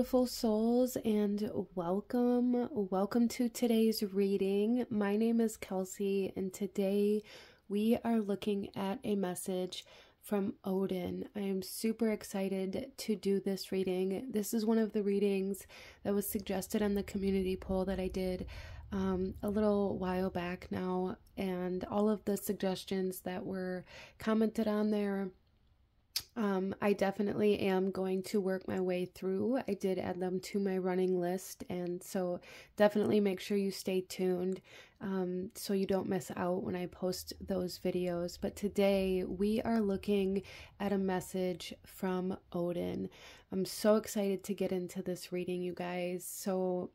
beautiful souls, and welcome to today's reading. My name is Kelsey, and today we are looking at a message from Odin. I am super excited to do this reading. This is one of the readings that was suggested on the community poll that I did a little while back now, and all of the suggestions that were commented on there, I definitely am going to work my way through. I did add them to my running list, and so definitely make sure you stay tuned so you don't miss out when I post those videos. But today we are looking at a message from Odin. I'm so excited to get into this reading, you guys. So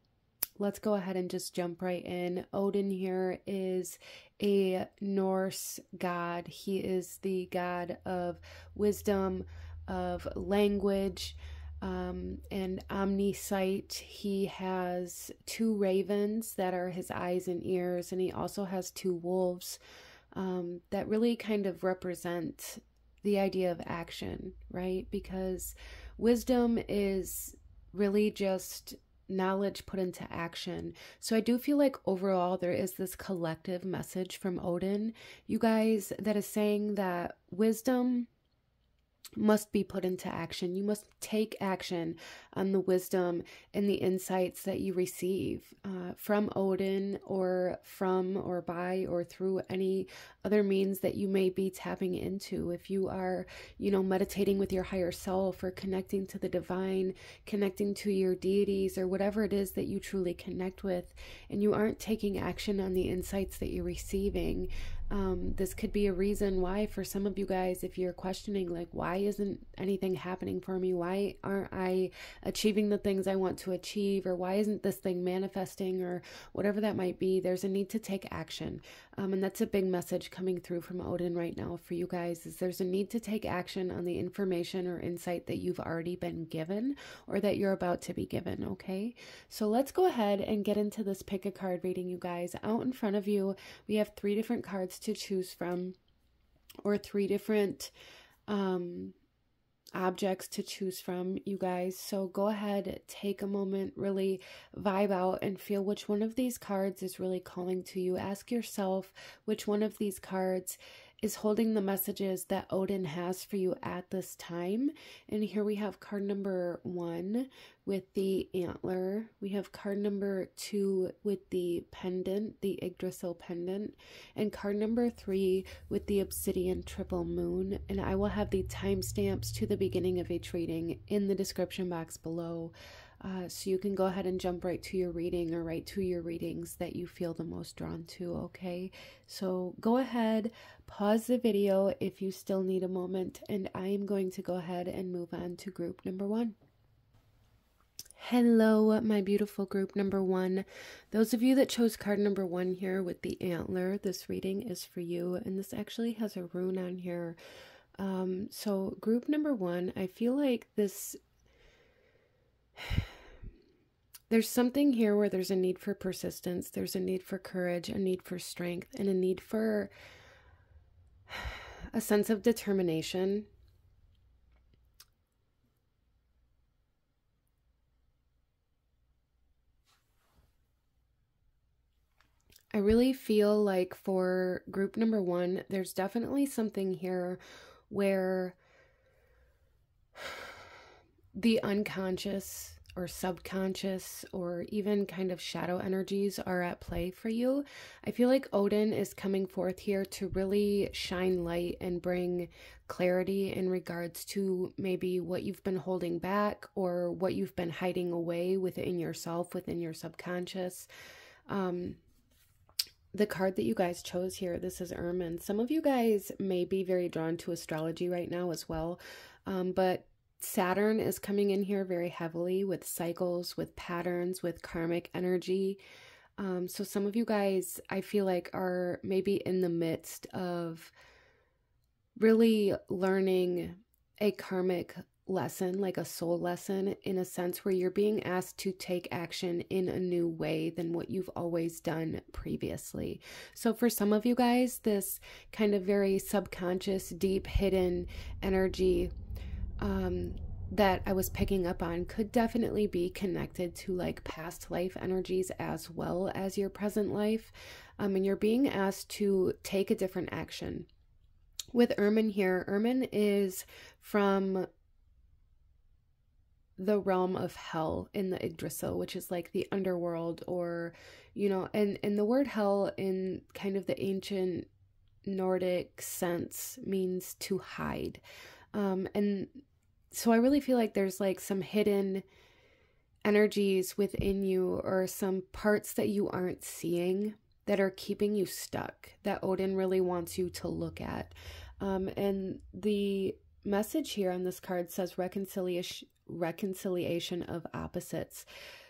let's go ahead and just jump right in. Odin here is a Norse god. He is the god of wisdom, of language, and omniscience. He has two ravens that are his eyes and ears, and he also has two wolves that really kind of represent the idea of action, right? Because wisdom is really just knowledge put into action. So I do feel like overall there is this collective message from Odin, you guys, that is saying that wisdom must be put into action. You must take action on the wisdom and the insights that you receive from Odin, or from or by or through any other means that you may be tapping into. If you are, meditating with your higher self, or connecting to the divine, connecting to your deities, or whatever it is that you truly connect with, and you aren't taking action on the insights that you're receiving, this could be a reason why, for some of you guys, if you're questioning, like, why isn't anything happening for me? Why aren't I achieving the things I want to achieve? Or why isn't this thing manifesting? Or whatever that might be, there's a need to take action. And that's a big message coming through from Odin right now for you guys, is there's a need to take action on the information or insight that you've already been given, or that you're about to be given, okay? So let's go ahead and get into this pick a card reading, you guys. Out in front of you, we have 3 different cards to choose from, or 3 different objects to choose from, you guys. So go ahead, take a moment, really vibe out and feel which one of these cards is really calling to you. Ask yourself which one of these cards is holding the messages that Odin has for you at this time. And here we have card number 1 with the antler. We have card number 2 with the pendant, the Yggdrasil pendant, and card number 3 with the obsidian triple moon. And I will have the timestamps to the beginning of each reading in the description box below. So you can go ahead and jump right to your reading, or right to your readings that you feel the most drawn to, okay? So go ahead, pause the video if you still need a moment, and I am going to go ahead and move on to group number 1. Hello, my beautiful group number 1. Those of you that chose card number 1 here with the antler, this reading is for you, and this actually has a rune on here. So group number 1, I feel like this... There's something here where there's a need for persistence, there's a need for courage, a need for strength, and a need for a sense of determination. I really feel like for group number 1, there's definitely something here where the unconscious or subconscious, or even kind of shadow energies are at play for you. I feel like Odin is coming forth here to really shine light and bring clarity in regards to maybe what you've been holding back, or what you've been hiding away within yourself, within your subconscious. The card that you guys chose here, this is Ermin. Some of you guys may be very drawn to astrology right now as well, but Saturn is coming in here very heavily with cycles, with patterns, with karmic energy. So some of you guys, I feel like, are maybe in the midst of really learning a karmic lesson, like a soul lesson, in a sense where you're being asked to take action in a new way than what you've always done previously. So for some of you guys, this kind of very subconscious, deep, hidden energy that I was picking up on could definitely be connected to like past life energies as well as your present life. And you're being asked to take a different action. With Ermin here, Ermin is from the realm of hell in the Yggdrasil, which is like the underworld, or, you know, and the word hell in kind of the ancient Nordic sense means to hide. And so I really feel like there's like some hidden energies within you, or some parts that you aren't seeing that are keeping you stuck, that Odin really wants you to look at. And the message here on this card says reconciliation of opposites.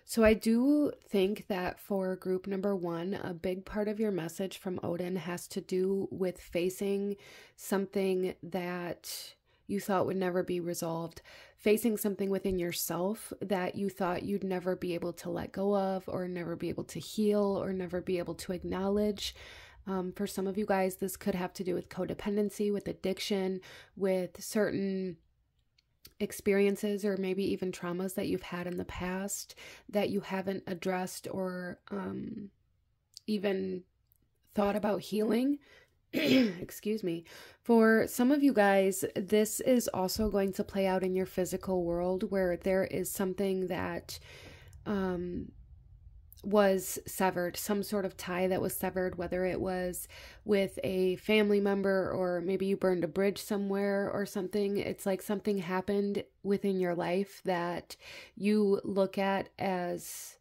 So I do think that for group number 1, a big part of your message from Odin has to do with facing something that you thought would never be resolved, facing something within yourself that you thought you'd never be able to let go of, or never be able to heal, or never be able to acknowledge. For some of you guys, this could have to do with codependency, with addiction, with certain experiences, or maybe even traumas that you've had in the past that you haven't addressed, or even thought about healing. Excuse me. For some of you guys, this is also going to play out in your physical world, where there is something that was severed, some sort of tie that was severed, whether it was with a family member, or maybe you burned a bridge somewhere or something. It's like something happened within your life that you look at as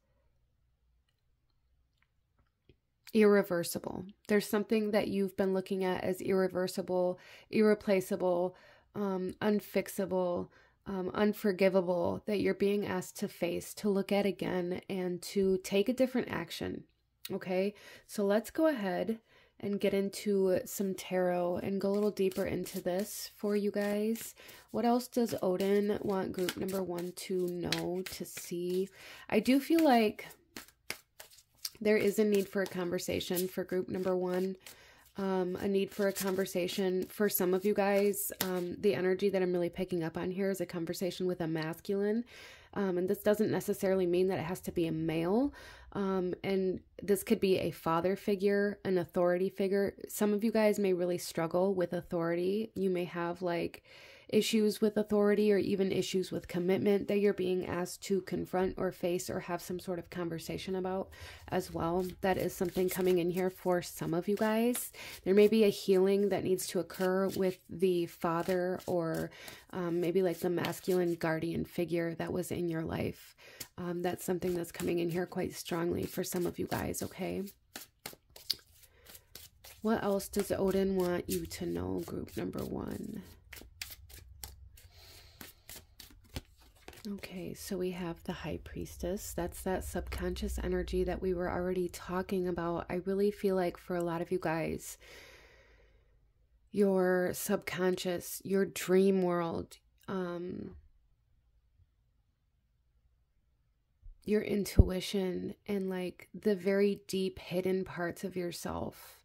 irreversible. There's something that you've been looking at as irreversible, irreplaceable, unfixable, unforgivable, that you're being asked to face, to look at again, and to take a different action. Okay, so let's go ahead and get into some tarot and go a little deeper into this for you guys. What else does Odin want group number 1 to know, to see? I do feel like there is a need for a conversation for group number 1. A need for a conversation for some of you guys. The energy that I'm really picking up on here is a conversation with a masculine. And this doesn't necessarily mean that it has to be a male. And this could be a father figure, an authority figure. Some of you guys may really struggle with authority. You may have like issues with authority, or even issues with commitment that you're being asked to confront or face or have some sort of conversation about as well. That is something coming in here for some of you guys. There may be a healing that needs to occur with the father, or maybe like the masculine guardian figure that was in your life. That's something that's coming in here quite strongly for some of you guys, okay? What else does Odin want you to know, group number 1? Okay, so we have the High Priestess. That's that subconscious energy that we were already talking about. I really feel like for a lot of you guys, your subconscious, your dream world, your intuition, and like the very deep hidden parts of yourself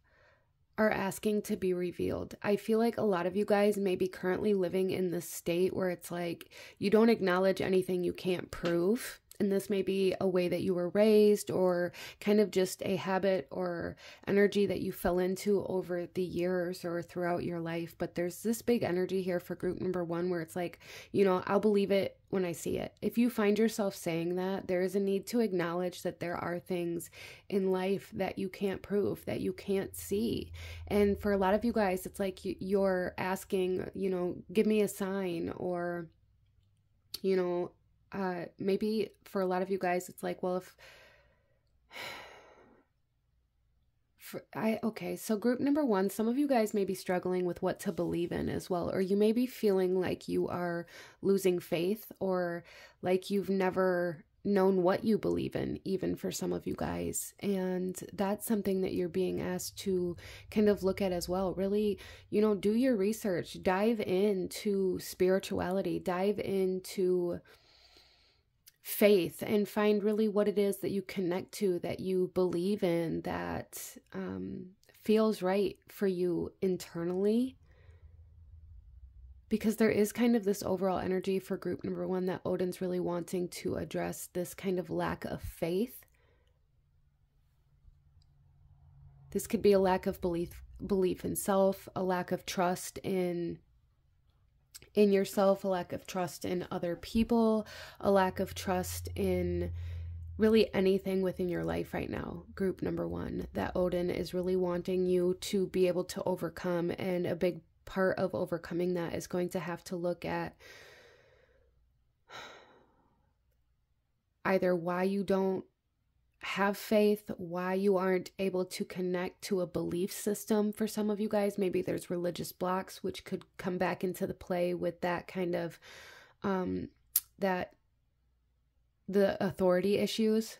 are asking to be revealed. I feel like a lot of you guys may be currently living in this state where it's like you don't acknowledge anything you can't prove. And this may be a way that you were raised, or kind of just a habit or energy that you fell into over the years or throughout your life. But there's this big energy here for group number 1 where it's like, you know, I'll believe it when I see it. If you find yourself saying that, there is a need to acknowledge that there are things in life that you can't prove, that you can't see. And for a lot of you guys, it's like you're asking, you know, give me a sign, or, you know, maybe for a lot of you guys, it's like, well, okay, so group number 1, some of you guys may be struggling with what to believe in as well, or you may be feeling like you are losing faith, or like you've never known what you believe in, even for some of you guys. And that's something that you're being asked to kind of look at as well. Really, you know, do your research, dive into spirituality, dive into faith, and find really what it is that you connect to, that you believe in, that feels right for you internally. because there is kind of this overall energy for group number one that Odin's really wanting to address this kind of lack of faith. This could be a lack of belief in self, a lack of trust in yourself, a lack of trust in other people, a lack of trust in really anything within your life right now, group number one, that Odin is really wanting you to be able to overcome. And a big part of overcoming that is going to have to look at either why you don't have faith, why you aren't able to connect to a belief system. For some of you guys, maybe there's religious blocks, which could come back into the play with that kind of the authority issues.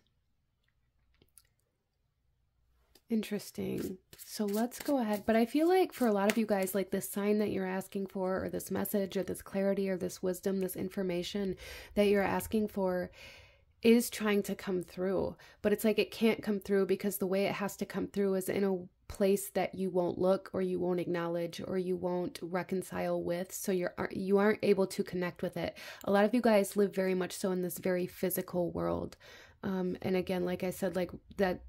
Interesting. So let's go ahead. But I feel like for a lot of you guys, like this sign that you're asking for, or this message, or this clarity, or this wisdom, this information that you're asking for is trying to come through. But it's like it can't come through because the way it has to come through is in a place that you won't look, or you won't acknowledge, or you won't reconcile with. So you aren't able to connect with it. A lot of you guys live very much so in this very physical world. And again, like I said, like that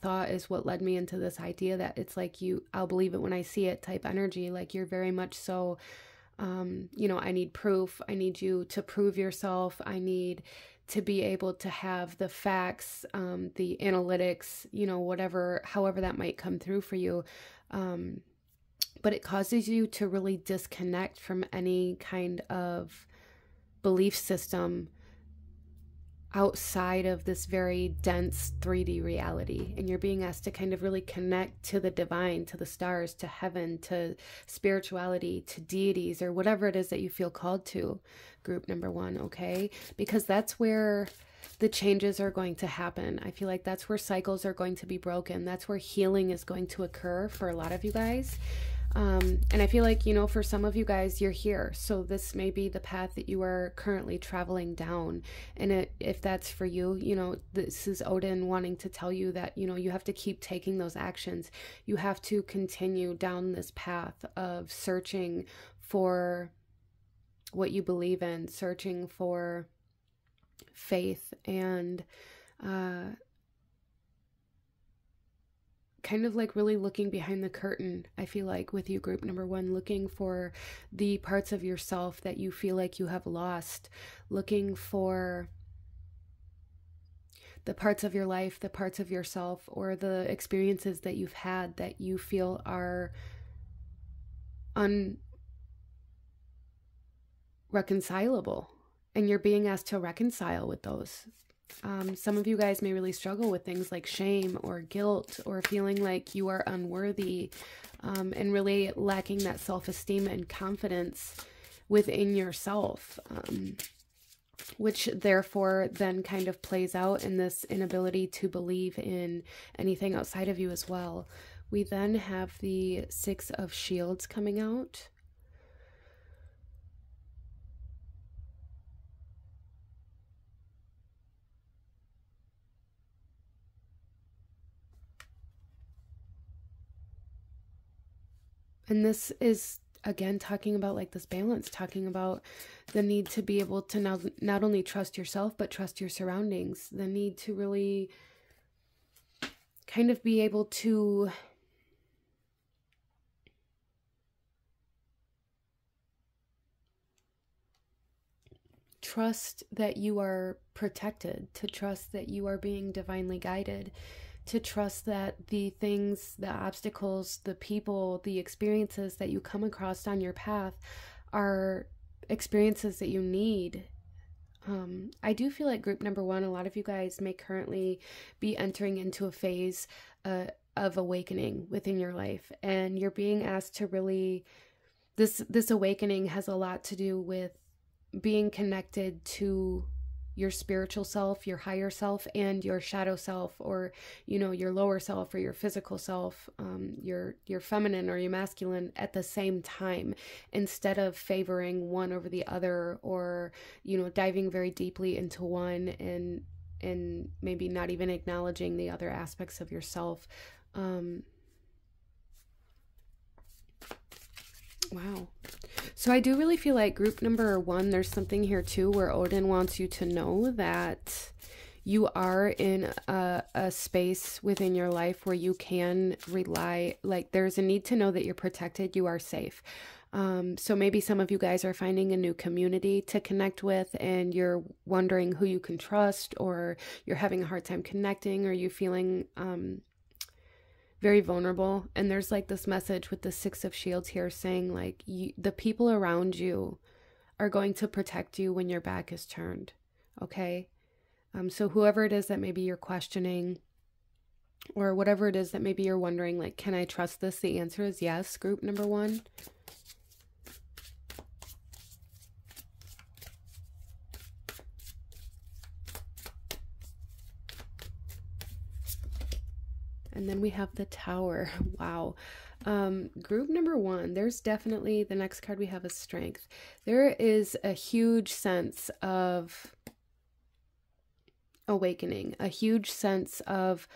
thought is what led me into this idea that it's like I'll believe it when I see it type energy. Like you're very much so, you know, I need proof. I need you to prove yourself. I need to be able to have the facts, the analytics, you know, however that might come through for you. But it causes you to really disconnect from any kind of belief system outside of this very dense 3D reality. And you're being asked to kind of really connect to the divine, to the stars, to heaven, to spirituality, to deities, or whatever it is that you feel called to, group number one, okay? Because that's where the changes are going to happen. I feel like that's where cycles are going to be broken. That's where healing is going to occur for a lot of you guys. And I feel like, you know, for some of you guys, you're here. So this may be the path that you are currently traveling down. And if that's for you, you know, this is Odin wanting to tell you that, you know, you have to keep taking those actions. You have to continue down this path of searching for what you believe in, searching for faith, and kind of like really looking behind the curtain, I feel like, with you, group number one, looking for the parts of yourself that you feel like you have lost, looking for the parts of your life, the parts of yourself, or the experiences that you've had that you feel are unreconcilable, and you're being asked to reconcile with those. Some of you guys may really struggle with things like shame or guilt, or feeling like you are unworthy, and really lacking that self-esteem and confidence within yourself, which therefore then kind of plays out in this inability to believe in anything outside of you as well. We then have the Six of Shields coming out. And this is, again, talking about like this balance, talking about the need to be able to not only trust yourself, but trust your surroundings. The need to really kind of be able to trust that you are protected, to trust that you are being divinely guided, to trust that the things, the obstacles, the people, the experiences that you come across on your path are experiences that you need. I do feel like group number one, a lot of you guys may currently be entering into a phase of awakening within your life, and you're being asked to really, this awakening has a lot to do with being connected to your spiritual self, your higher self, and your shadow self, or, you know, your lower self or your physical self, your feminine or your masculine at the same time, instead of favoring one over the other, or, you know, diving very deeply into one and maybe not even acknowledging the other aspects of yourself. Wow. So I do really feel like group number 1, there's something here too where Odin wants you to know that you are in a space within your life where you can rely, like there's a need to know that you're protected, you are safe. So maybe some of you guys are finding a new community to connect with and you're wondering who you can trust, or you're having a hard time connecting, or you feeling very vulnerable. And there's like this message with the 6 of Shields here saying like the people around you are going to protect you when your back is turned. Okay. So whoever it is that maybe you're questioning, or whatever it is that maybe you're wondering, like, can I trust this? The answer is yes, group number 1. And then we have the Tower. Wow. Group number 1, there's definitely, the next card we have is Strength. There is a huge sense of awakening, a huge sense of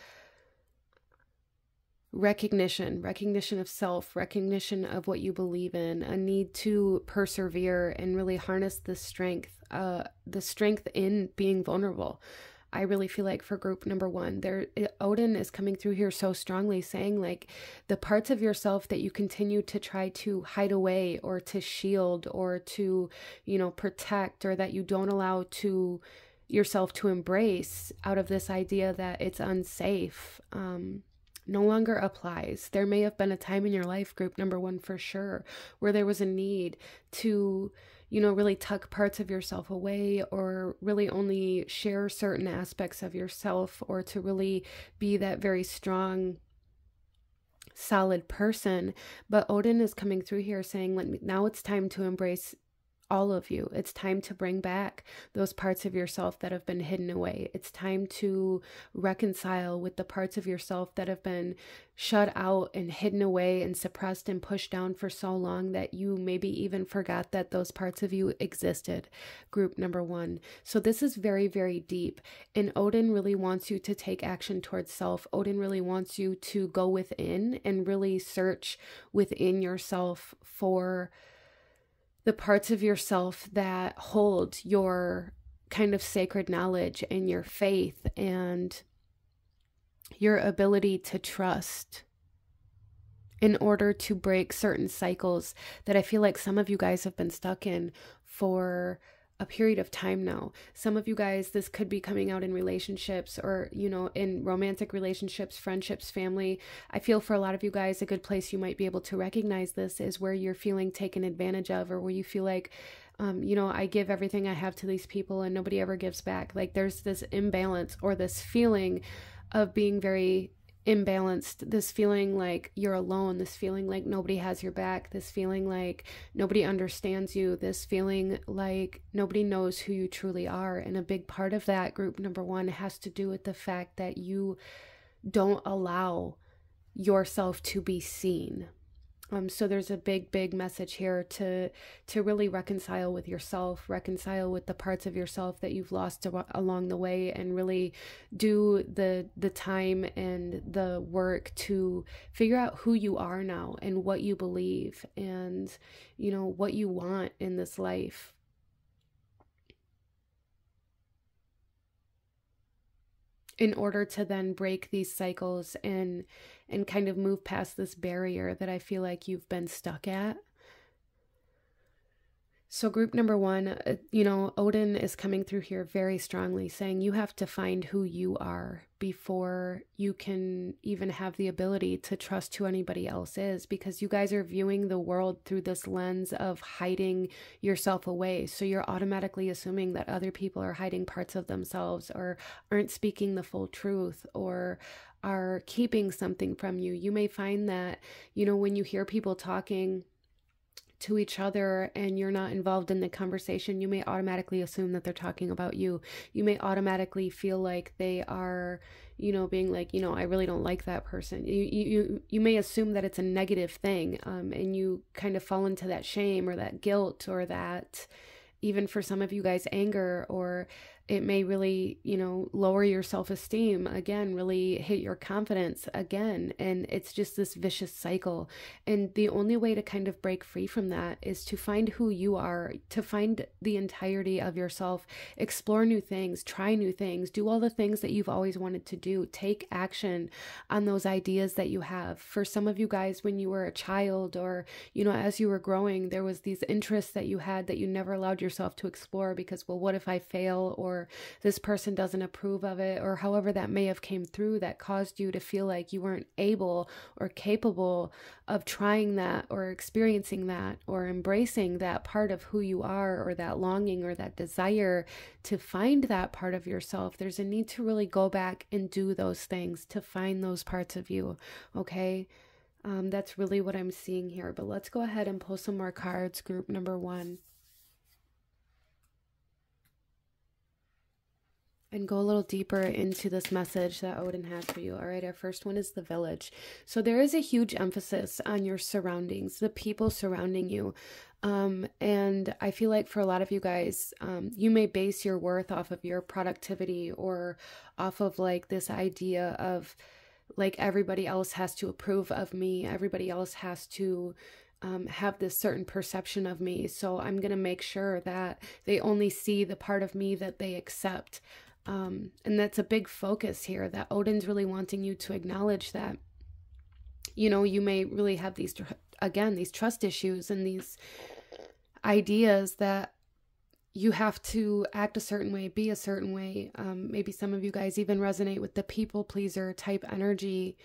recognition of self, recognition of what you believe in, a need to persevere and really harness the strength in being vulnerable. I really feel like for group number 1, Odin is coming through here so strongly, saying like the parts of yourself that you continue to try to hide away or to shield or to, protect, or that you don't allow to yourself to embrace out of this idea that it's unsafe, no longer applies. There may have been a time in your life, group number 1 for sure, where there was a need to, really tuck parts of yourself away, or really only share certain aspects of yourself, or to really be that very strong, solid person. But Odin is coming through here saying, now it's time to embrace all of you. It's time to bring back those parts of yourself that have been hidden away. It's time to reconcile with the parts of yourself that have been shut out and hidden away and suppressed and pushed down for so long that you maybe even forgot that those parts of you existed, group number 1. So this is very, very deep. And Odin really wants you to take action towards self. Odin really wants you to go within and really search within yourself for the parts of yourself that hold your kind of sacred knowledge and your faith and your ability to trust in order to break certain cycles that I feel like some of you guys have been stuck in for a period of time now. Some of you guys, this could be coming out in relationships, or, in romantic relationships, friendships, family. I feel for a lot of you guys, a good place you might be able to recognize this is where you're feeling taken advantage of, or where you feel like, I give everything I have to these people and nobody ever gives back. Like there's this imbalance, or this feeling of being very imbalanced, this feeling like you're alone, this feeling like nobody has your back, this feeling like nobody understands you, this feeling like nobody knows who you truly are. And a big part of that, group number 1, has to do with the fact that you don't allow yourself to be seen. So there's a big, big message here to really reconcile with yourself, reconcile with the parts of yourself that you've lost along the way, and really do the time and the work to figure out who you are now and what you believe and, what you want in this life. In order to then break these cycles and kind of move past this barrier that I feel like you've been stuck at. So group number 1, Odin is coming through here very strongly, saying you have to find who you are before you can even have the ability to trust who anybody else is, because you guys are viewing the world through this lens of hiding yourself away. So you're automatically assuming that other people are hiding parts of themselves, or aren't speaking the full truth, or are keeping something from you. You may find that, when you hear people talking to each other and you're not involved in the conversation, you may automatically assume that they're talking about you. You may automatically feel like they are, being like, I really don't like that person. You may assume that it's a negative thing, and you kind of fall into that shame or that guilt, or that, even for some of you guys, anger, or It may really, you know, lower your self-esteem again, really hit your confidence again. And it's just this vicious cycle. And the only way to kind of break free from that is to find who you are, to find the entirety of yourself, explore new things, try new things, do all the things that you've always wanted to do, take action on those ideas that you have. For some of you guys, when you were a child or, you know, as you were growing, there was these interests that you had that you never allowed yourself to explore because, well, what if I fail, or this person doesn't approve of it, or however that may have came through that caused you to feel like you weren't able or capable of trying that or experiencing that or embracing that part of who you are, or that longing or that desire to find that part of yourself. There's a need to really go back and do those things to find those parts of you. Okay. That's really what I'm seeing here, but let's go ahead and pull some more cards. Group number 1. And go a little deeper into this message that Odin has for you. All right, our first one is the village. So there is a huge emphasis on your surroundings, the people surrounding you. And I feel like for a lot of you guys, you may base your worth off of your productivity, or off of like this idea of like everybody else has to approve of me. Everybody else has to have this certain perception of me. So I'm going to make sure that they only see the part of me that they accept. And that's a big focus here, that Odin's really wanting you to acknowledge that, you know, you may really have these, again, these trust issues and these ideas that you have to act a certain way, be a certain way. Maybe some of you guys even resonate with the people pleaser type energy,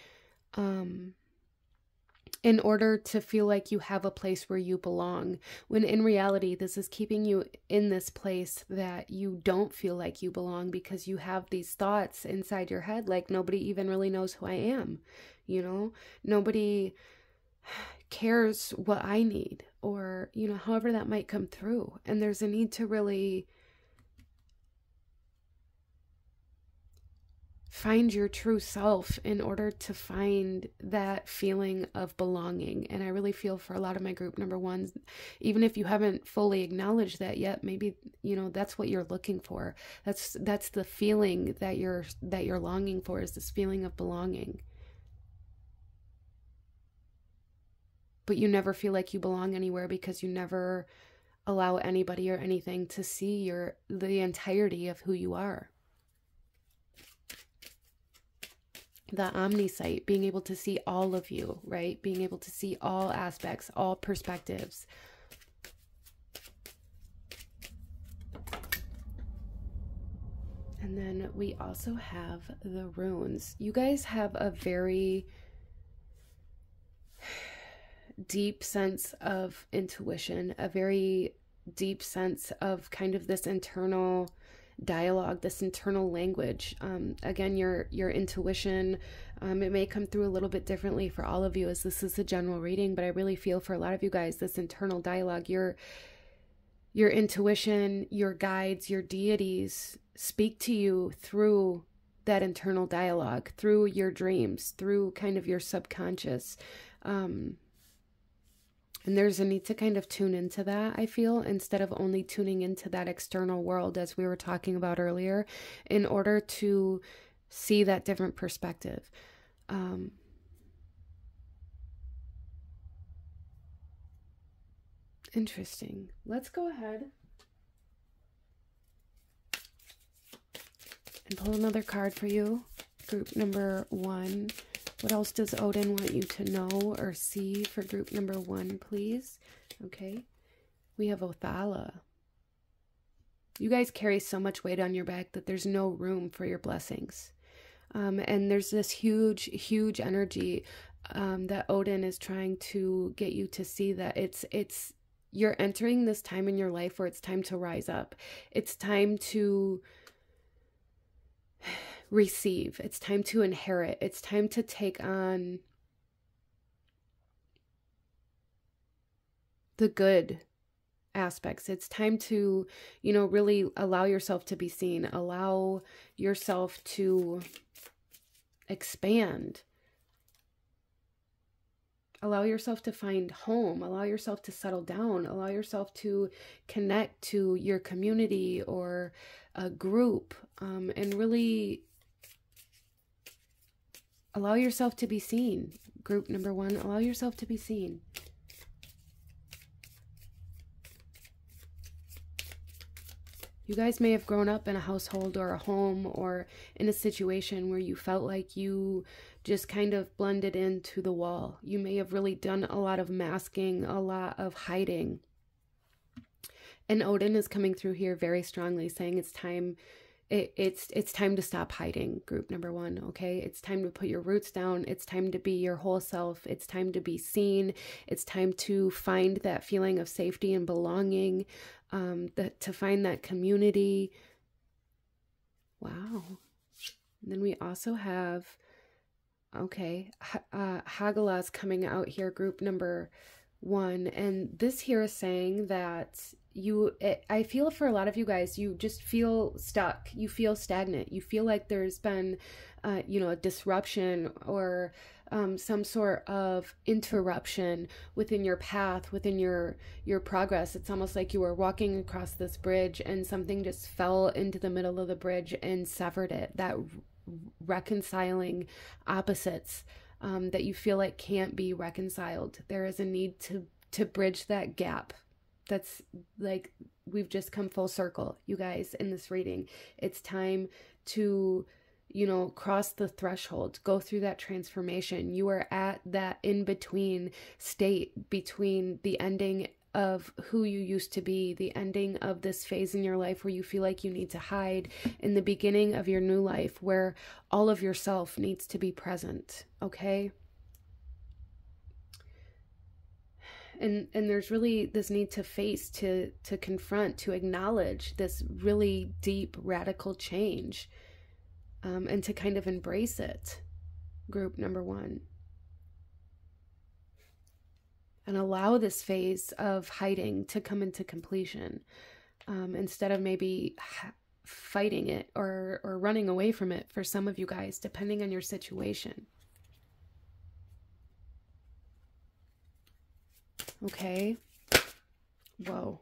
in order to feel like you have a place where you belong, when in reality, this is keeping you in this place that you don't feel like you belong, because you have these thoughts inside your head, like nobody even really knows who I am. You know, nobody cares what I need, or, you know, however that might come through. And there's a need to really find your true self in order to find that feeling of belonging. And I really feel for a lot of my group number 1s, even if you haven't fully acknowledged that yet, maybe, you know, that's what you're looking for. That's the feeling that you're longing for, is this feeling of belonging. But you never feel like you belong anywhere because you never allow anybody or anything to see the entirety of who you are. The omnisite, being able to see all of you, right? Being able to see all aspects, all perspectives. And then we also have the runes. You guys have a very deep sense of intuition, a very deep sense of kind of this internal dialogue, this internal language. Again, your intuition, it may come through a little bit differently for all of you, as this is a general reading, but I really feel for a lot of you guys, this internal dialogue, your intuition, your guides, your deities speak to you through that internal dialogue, through your dreams, through kind of your subconscious. And there's a need to kind of tune into that, I feel, instead of only tuning into that external world, as we were talking about earlier, in order to see that different perspective. Interesting. Let's go ahead and pull another card for you. Group number 1. What else does Odin want you to know or see for group number 1, please? Okay. We have Othala. You guys carry so much weight on your back that there's no room for your blessings. And there's this huge, huge energy that Odin is trying to get you to see, that you're entering this time in your life where it's time to rise up. It's time to receive. It's time to inherit. It's time to take on the good aspects. It's time to, you know, really allow yourself to be seen, allow yourself to expand, Allow yourself to find home. Allow yourself to settle down. Allow yourself to connect to your community or a group, and really allow yourself to be seen. Group number one, allow yourself to be seen. You guys may have grown up in a household or a home or in a situation where you felt like you just kind of blended into the wall. You may have really done a lot of masking, a lot of hiding. And Odin is coming through here very strongly, saying it's time. It's time to stop hiding, group number one, okay? It's time to put your roots down. It's time to be your whole self. It's time to be seen. It's time to find that feeling of safety and belonging, to find that community. Wow. And then we also have, okay, Hagalah's coming out here, group number one. And this here is saying that I feel for a lot of you guys, you just feel stuck. You feel stagnant. You feel like there's been, a disruption or some sort of interruption within your path, within your progress. It's almost like you were walking across this bridge and something just fell into the middle of the bridge and severed it. That reconciling opposites that you feel like can't be reconciled. There is a need to bridge that gap. That's like, we've just come full circle, you guys, in this reading. It's time to, cross the threshold, go through that transformation. You are at that in-between state between the ending of who you used to be, the ending of this phase in your life where you feel like you need to hide, in the beginning of your new life where all of yourself needs to be present, okay? And there's really this need to face, to confront, to acknowledge this really deep, radical change, and to kind of embrace it, group number one. And allow this phase of hiding to come into completion, instead of maybe fighting it or running away from it for some of you guys, depending on your situation. Okay. Whoa.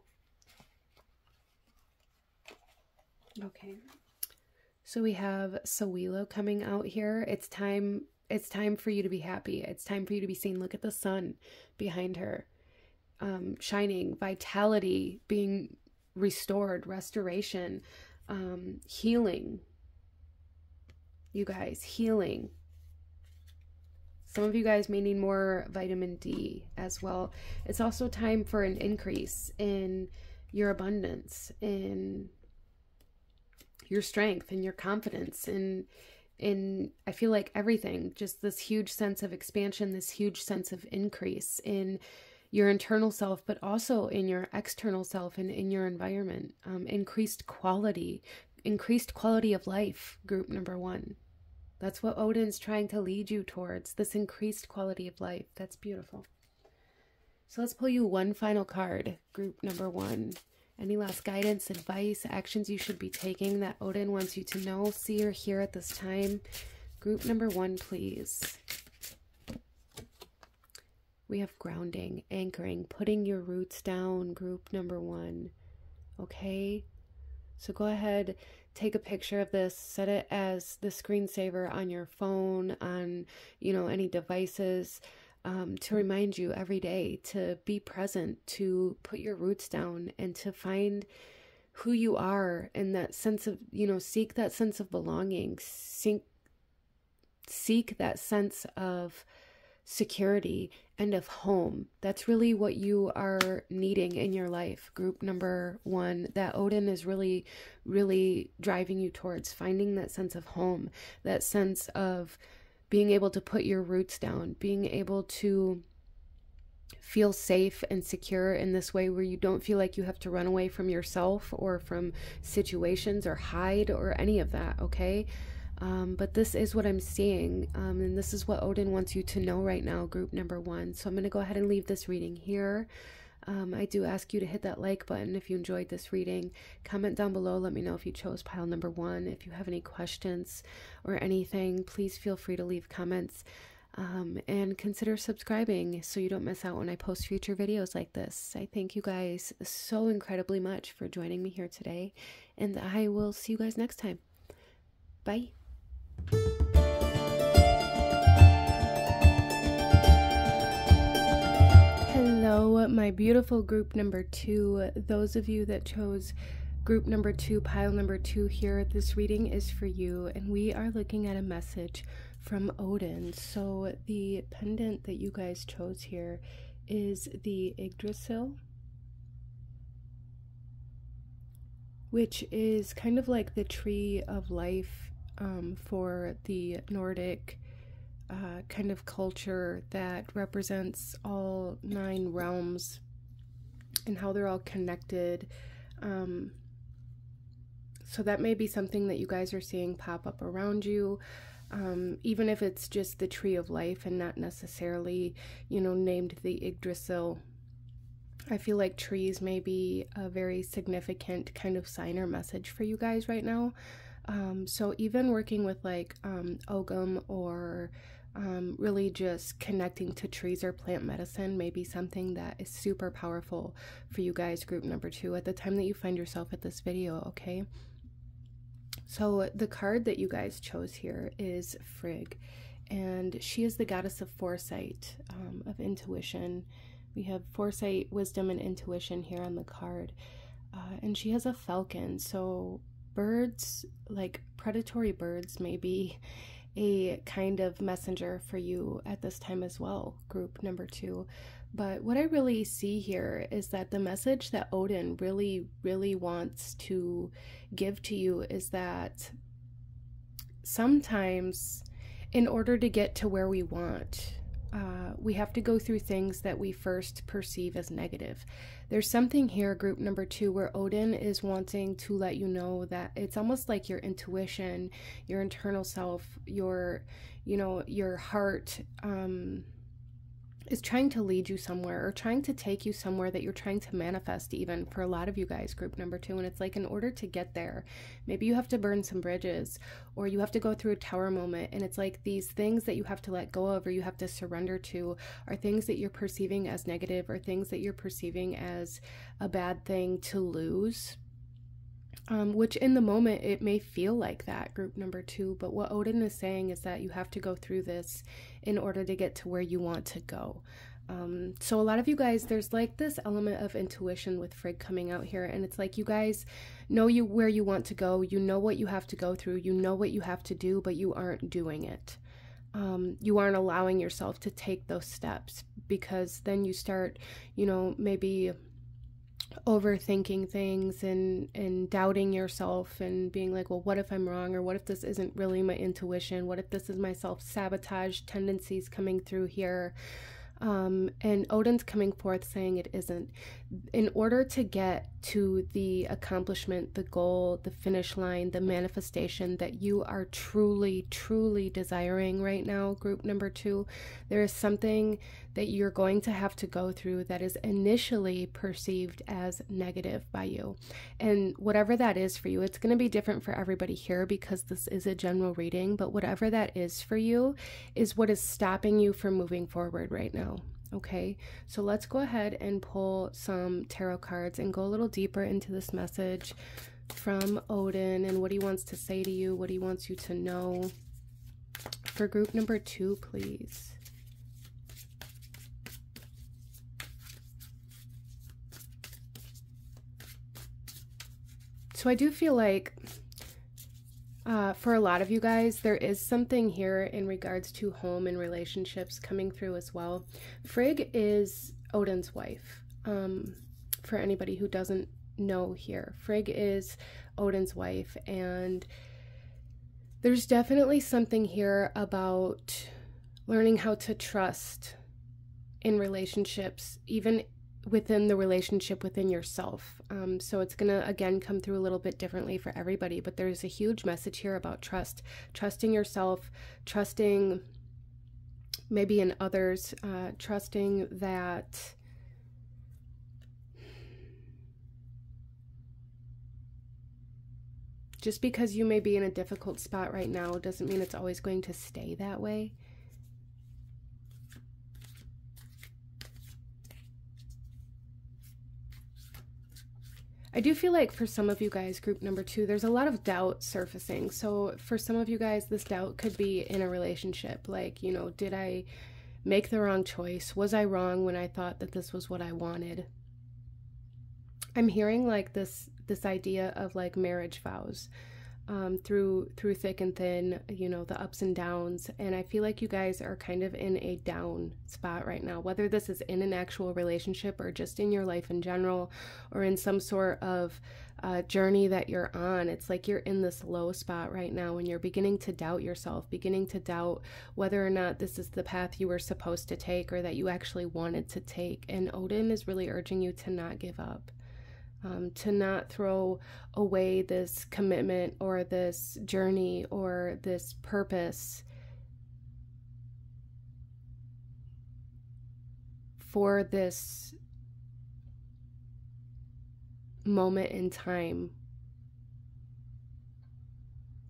Okay. So we have Sawilo coming out here. It's time for you to be happy. It's time for you to be seen. Look at the sun behind her. Shining, vitality, being restored, restoration, healing. You guys, healing. Some of you guys may need more vitamin D as well. It's also time for an increase in your abundance, in your strength, in your confidence, in I feel like everything, just this huge sense of expansion, this huge sense of increase in your internal self, but also in your external self and in your environment. Increased quality of life, group number one. That's what Odin's trying to lead you towards, this increased quality of life. That's beautiful. So let's pull you one final card, group number one. Any last guidance, advice, actions you should be taking that Odin wants you to know, see, or hear at this time? Group number one, please. We have grounding, anchoring, putting your roots down, group number one. Okay? So go ahead, take a picture of this, set it as the screensaver on your phone, on, any devices, to remind you every day to be present, to put your roots down, and to find who you are, and that sense of, seek that sense of belonging, seek that sense of security and of home. That's really what you are needing in your life, group number one, that Odin is really, really driving you towards, finding that sense of home, that sense of being able to put your roots down, being able to feel safe and secure in this way where you don't feel like you have to run away from yourself or from situations or hide or any of that, okay? But this is what I'm seeing, and this is what Odin wants you to know right now, group number one. So I'm going to go ahead and leave this reading here. I do ask you to hit that like button if you enjoyed this reading. Comment down below. Let me know if you chose pile number one. If you have any questions or anything, please feel free to leave comments. And consider subscribing so you don't miss out when I post future videos like this. I thank you guys so incredibly much for joining me here today, and I will see you guys next time. Bye. Hello, my beautiful group number 2. Those of you that chose group number 2, pile number 2 here, this reading is for you, and we are looking at a message from Odin. So the pendant that you guys chose here is the Yggdrasil, which is kind of like the tree of life for the Nordic kind of culture that represents all 9 realms and how they're all connected. So that may be something that you guys are seeing pop up around you. Even if it's just the tree of life and not necessarily, you know, named the Yggdrasil. I feel like trees may be a very significant kind of sign or message for you guys right now. So even working with like Ogum or really just connecting to trees or plant medicine may be something that is super powerful for you guys, group number 2, at the time that you find yourself at this video, okay? So the card that you guys chose here is Frigg, and she is the goddess of foresight, of intuition. We have foresight, wisdom, and intuition here on the card. And she has a falcon, so birds, like predatory birds, may be a kind of messenger for you at this time as well, group number 2. But what I really see here is that the message that Odin really, really wants to give to you is that sometimes in order to get to where we want, we have to go through things that we first perceive as negative. There's something here, group number 2, where Odin is wanting to let you know that it's almost like your intuition, your internal self, your, you know, your heart, is trying to lead you somewhere, or trying to take you somewhere that you're trying to manifest, even for a lot of you guys, group number 2. And it's like, in order to get there, maybe you have to burn some bridges, or you have to go through a tower moment. And it's like these things that you have to let go of, or you have to surrender to, are things that you're perceiving as negative, or things that you're perceiving as a bad thing to lose. Which in the moment, it may feel like that, group number 2, but what Odin is saying is that you have to go through this in order to get to where you want to go. So a lot of you guys, there's like this element of intuition with Frigg coming out here, and it's like you guys know where you want to go, you know what you have to go through, you know what you have to do, but you aren't doing it. You aren't allowing yourself to take those steps, because then you start, you know, maybe overthinking things and doubting yourself and being like, well, what if I'm wrong? Or what if this isn't really my intuition? What if this is my self-sabotage tendencies coming through here? And Odin's coming forth saying it isn't. In order to get to the accomplishment, the goal, the finish line, the manifestation that you are truly, truly desiring right now, group number 2, there is something that you're going to have to go through that is initially perceived as negative by you. And whatever that is for you, it's going to be different for everybody here, because this is a general reading, but whatever that is for you is what is stopping you from moving forward right now. Okay, so let's go ahead and pull some tarot cards and go a little deeper into this message from Odin and what he wants to say to you, what he wants you to know. For group number 2, please. So I do feel like for a lot of you guys, there is something here in regards to home and relationships coming through as well. Frigg is Odin's wife. For anybody who doesn't know here, Frigg is Odin's wife, and there's definitely something here about learning how to trust in relationships, even within the relationship within yourself. So it's gonna again come through a little bit differently for everybody, but there's a huge message here about trusting yourself, trusting maybe in others, trusting that just because you may be in a difficult spot right now doesn't mean it's always going to stay that way. I do feel like for some of you guys, group number 2, there's a lot of doubt surfacing. So for some of you guys, this doubt could be in a relationship. Like, you know, did I make the wrong choice? Was I wrong when I thought that this was what I wanted? I'm hearing like this idea of like marriage vows, through thick and thin, you know, the ups and downs. And I feel like you guys are kind of in a down spot right now, whether this is in an actual relationship or just in your life in general, or in some sort of journey that you're on. It's like you're in this low spot right now and you're beginning to doubt yourself, beginning to doubt whether or not this is the path you were supposed to take or that you actually wanted to take. And Odin is really urging you to not give up. To not throw away this commitment or this journey or this purpose for this moment in time.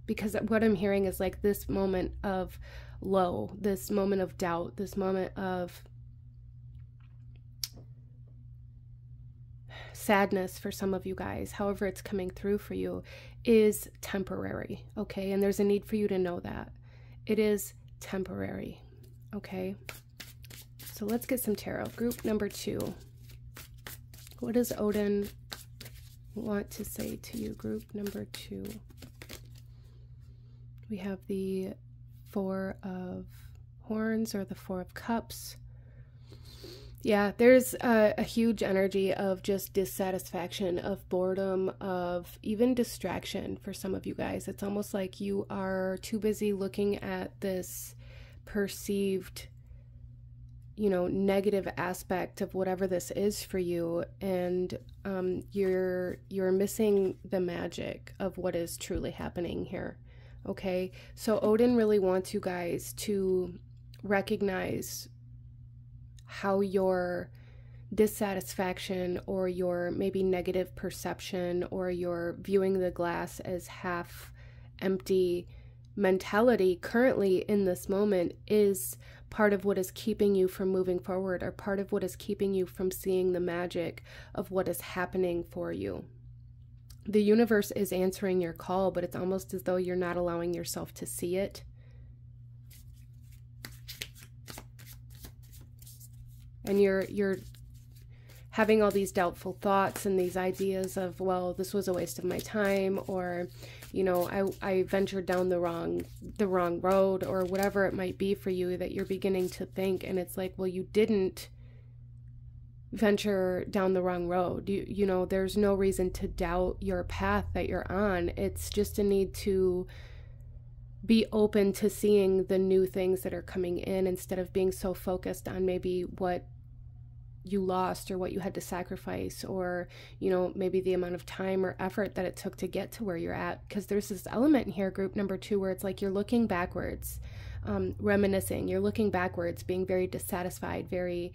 Because what I'm hearing is like this moment of low, this moment of doubt, this moment of sadness for some of you guys, however it's coming through for you, is temporary, okay? And there's a need for you to know that. It is temporary, okay? So let's get some tarot. Group number 2. What does Odin want to say to you, group number 2? We have the 4 of Horns or the 4 of Cups. Yeah, there's a huge energy of just dissatisfaction, of boredom, of even distraction for some of you guys. It's almost like you are too busy looking at this perceived, you know, negative aspect of whatever this is for you, and you're missing the magic of what is truly happening here. Okay, so Odin really wants you guys to recognize how your dissatisfaction or your maybe negative perception or your viewing the glass as half empty mentality currently in this moment is part of what is keeping you from moving forward, or part of what is keeping you from seeing the magic of what is happening for you. The universe is answering your call, but it's almost as though you're not allowing yourself to see it. And you're having all these doubtful thoughts and these ideas of, well, this was a waste of my time, or, you know, I ventured down the wrong road, or whatever it might be for you that you're beginning to think. And it's like, well, you didn't venture down the wrong road. You know, there's no reason to doubt your path that you're on. It's just a need to be open to seeing the new things that are coming in, instead of being so focused on maybe what you lost or what you had to sacrifice, or, you know, maybe the amount of time or effort that it took to get to where you're at. Because there's this element here, group number 2, where it's like you're looking backwards, reminiscing. You're looking backwards, being very dissatisfied, very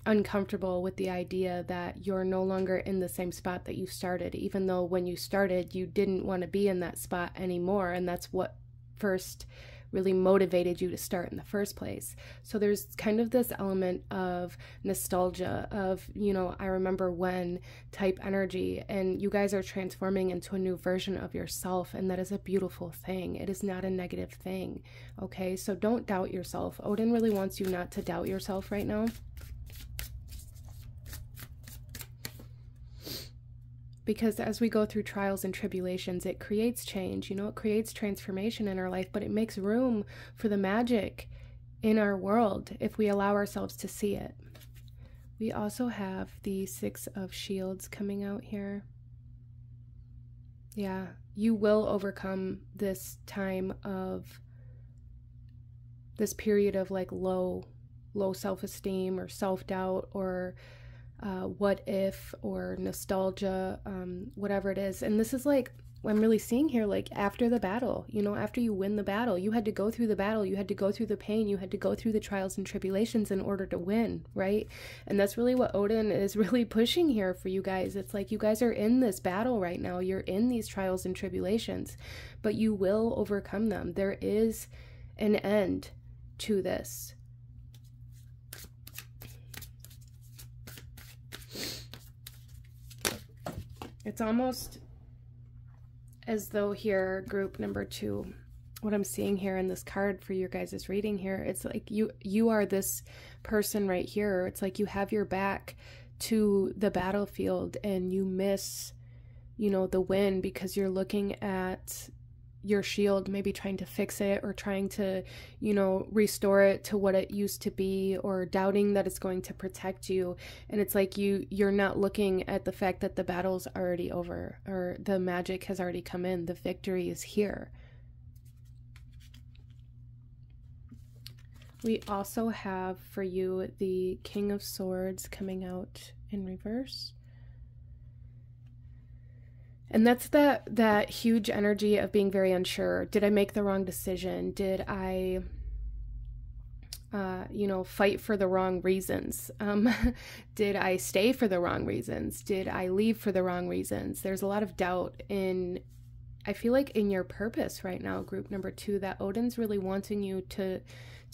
uncomfortable with the idea that you're no longer in the same spot that you started, even though when you started you didn't want to be in that spot anymore, and that's what first really motivated you to start in the first place. So there's kind of this element of nostalgia of, you know, I remember when type energy, and you guys are transforming into a new version of yourself, and that is a beautiful thing. It is not a negative thing, okay? So don't doubt yourself. Odin really wants you not to doubt yourself right now. Because as we go through trials and tribulations, it creates change, you know, it creates transformation in our life, but it makes room for the magic in our world if we allow ourselves to see it. We also have the 6 of Shields coming out here. Yeah, you will overcome this time of, this period of like low self-esteem or self-doubt, or what if, or nostalgia, whatever it is. And this is like, I'm really seeing here, like after the battle, you know, after you win the battle, you had to go through the battle, you had to go through the pain, you had to go through the trials and tribulations in order to win, right? And that's really what Odin is really pushing here for you guys. It's like you guys are in this battle right now, you're in these trials and tribulations, but you will overcome them. There is an end to this. It's almost as though here, group number 2, what I'm seeing here in this card for your guys' reading here, it's like you are this person right here. It's like you have your back to the battlefield and you miss, you know, the win because you're looking at your shield, maybe trying to fix it or trying to, you know, restore it to what it used to be, or doubting that it's going to protect you. And it's like you're not looking at the fact that the battle's already over, or the magic has already come in. The victory is here. We also have for you the King of Swords coming out in reverse. And that's that huge energy of being very unsure. Did I make the wrong decision? Did I, you know, fight for the wrong reasons? Did I stay for the wrong reasons? Did I leave for the wrong reasons? There's a lot of doubt in, I feel like, in your purpose right now, group number 2, that Odin's really wanting you to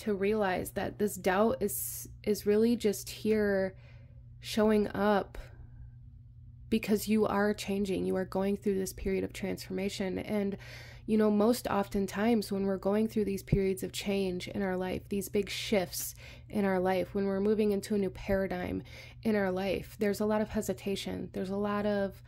realize that this doubt is really just here showing up because you are changing. You are going through this period of transformation. And, you know, most oftentimes when we're going through these periods of change in our life, these big shifts in our life, when we're moving into a new paradigm in our life, there's a lot of hesitation. There's a lot of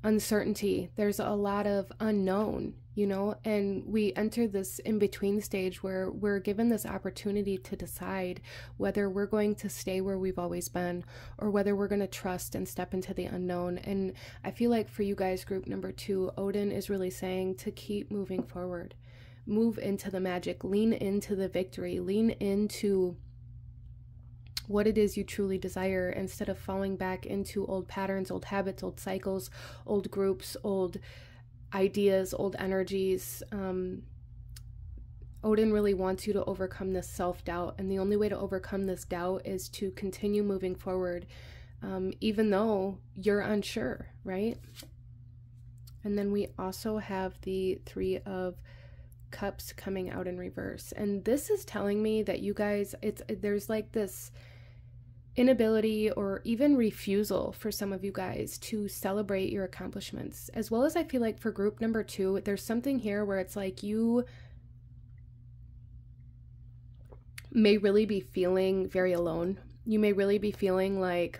uncertainty. There's a lot of unknown, you know, and we enter this in-between stage where we're given this opportunity to decide whether we're going to stay where we've always been or whether we're going to trust and step into the unknown. And I feel like for you guys, group number 2, Odin is really saying to keep moving forward, move into the magic, lean into the victory, lean into what it is you truly desire, instead of falling back into old patterns, old habits, old cycles, old groups, old ideas, old energies. Odin really wants you to overcome this self-doubt, and the only way to overcome this doubt is to continue moving forward, even though you're unsure, right? And then we also have the 3 of Cups coming out in reverse, and this is telling me that you guys, there's like this inability or even refusal for some of you guys to celebrate your accomplishments, as well as I feel like for group number 2, there's something here where it's like you may really be feeling very alone. You may really be feeling like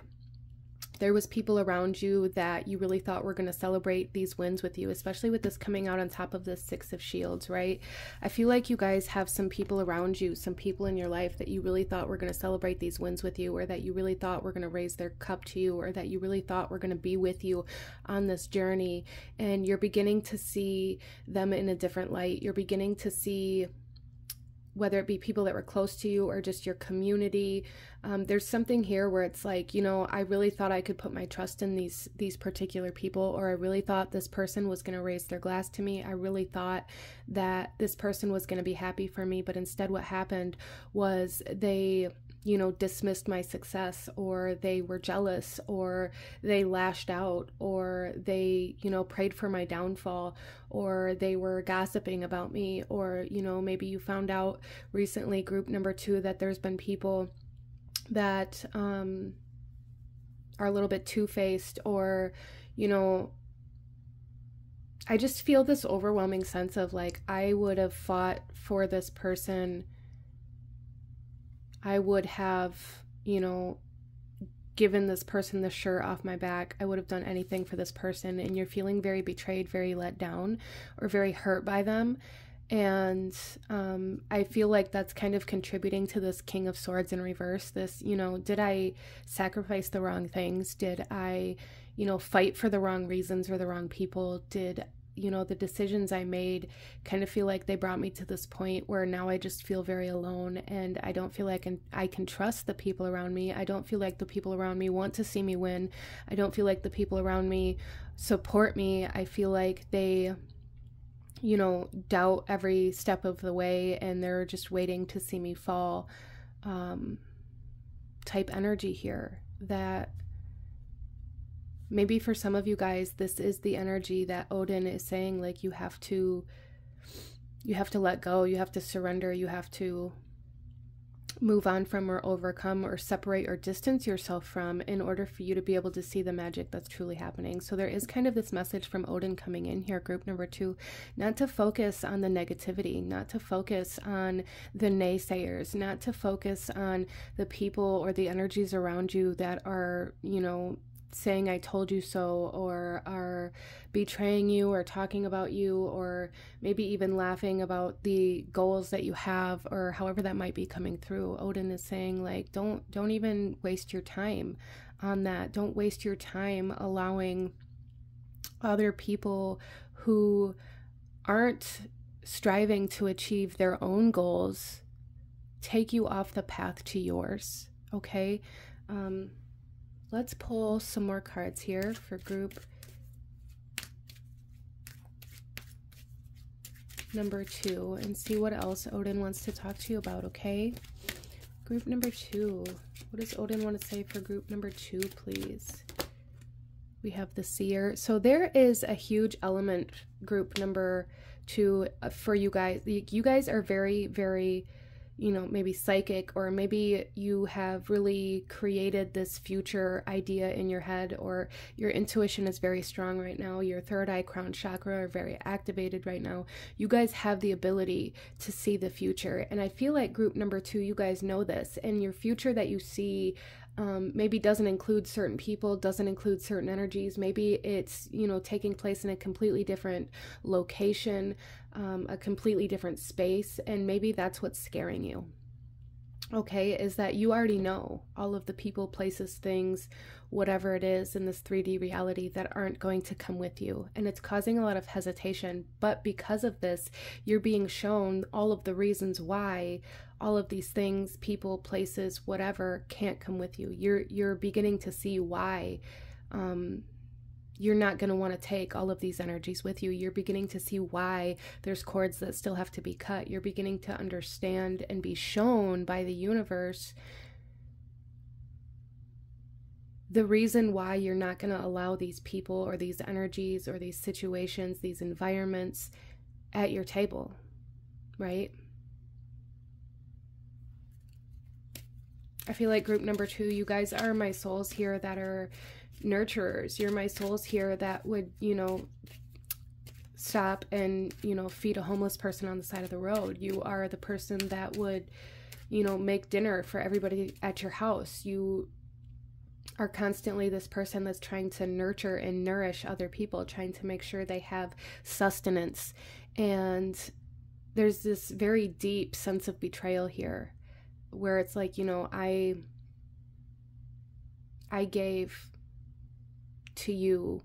there was people around you that you really thought were going to celebrate these wins with you, especially with this coming out on top of this 6 of Shields, right? I feel like you guys have some people around you, some people in your life that you really thought were going to celebrate these wins with you, or that you really thought were going to raise their cup to you, or that you really thought were going to be with you on this journey. And you're beginning to see them in a different light. You're beginning to see, whether it be people that were close to you or just your community, there's something here where it's like, you know, I really thought I could put my trust in these particular people, or I really thought this person was going to raise their glass to me. I really thought that this person was going to be happy for me, but instead what happened was they, you know, dismissed my success, or they were jealous, or they lashed out, or they, you know, prayed for my downfall, or they were gossiping about me, or, you know, maybe you found out recently, group number 2, that there's been people that are a little bit two-faced, or, you know, I just feel this overwhelming sense of like, I would have fought for this person. I would have, you know, given this person the shirt off my back. I would have done anything for this person. And you're feeling very betrayed, very let down, or very hurt by them. And I feel like that's kind of contributing to this King of Swords in reverse. This, you know, did I sacrifice the wrong things? Did I, you know, fight for the wrong reasons or the wrong people? Did, you know, the decisions I made kind of feel like they brought me to this point where now I just feel very alone, and I don't feel like I can trust the people around me. I don't feel like the people around me want to see me win. I don't feel like the people around me support me. I feel like they, you know, doubt every step of the way, and they're just waiting to see me fall, type energy here. That maybe for some of you guys, this is the energy that Odin is saying, like, you have to let go, you have to surrender, you have to move on from or overcome or separate or distance yourself from in order for you to be able to see the magic that's truly happening. So there is kind of this message from Odin coming in here, group number 2, not to focus on the negativity, not to focus on the naysayers, not to focus on the people or the energies around you that are, you know, saying I told you so, or are betraying you or talking about you, or maybe even laughing about the goals that you have, or however that might be coming through. Odin is saying, like, don't even waste your time on that. Don't waste your time allowing other people who aren't striving to achieve their own goals take you off the path to yours. Okay? Let's pull some more cards here for group number 2 and see what else Odin wants to talk to you about, okay? Group number 2. What does Odin want to say for group number 2, please? We have the seer. So there is a huge element, group number 2, for you guys. You guys are very, very, you know, maybe psychic, or maybe you have really created this future idea in your head, or your intuition is very strong right now. Your third eye, crown chakra are very activated right now. You guys have the ability to see the future. And I feel like group number 2, you guys know this, and your future that you see maybe doesn't include certain people, doesn't include certain energies. Maybe it's, you know, taking place in a completely different location, a completely different space, and maybe that's what's scaring you. Okay, is that you already know all of the people, places, things, whatever it is in this 3D reality that aren't going to come with you. And it's causing a lot of hesitation. But because of this, you're being shown all of the reasons why all of these things, people, places, whatever, can't come with you. You're beginning to see why you're not going to want to take all of these energies with you. You're beginning to see why there's cords that still have to be cut. You're beginning to understand and be shown by the universe the reason why you're not going to allow these people or these energies or these situations, these environments at your table, right? I feel like group number 2, you guys are my souls here that are nurturers. You're my souls here that would, you know, stop and, you know, feed a homeless person on the side of the road. You are the person that would, you know, make dinner for everybody at your house. You are constantly this person that's trying to nurture and nourish other people, trying to make sure they have sustenance. And there's this very deep sense of betrayal here, where it's like, you know, I gave to you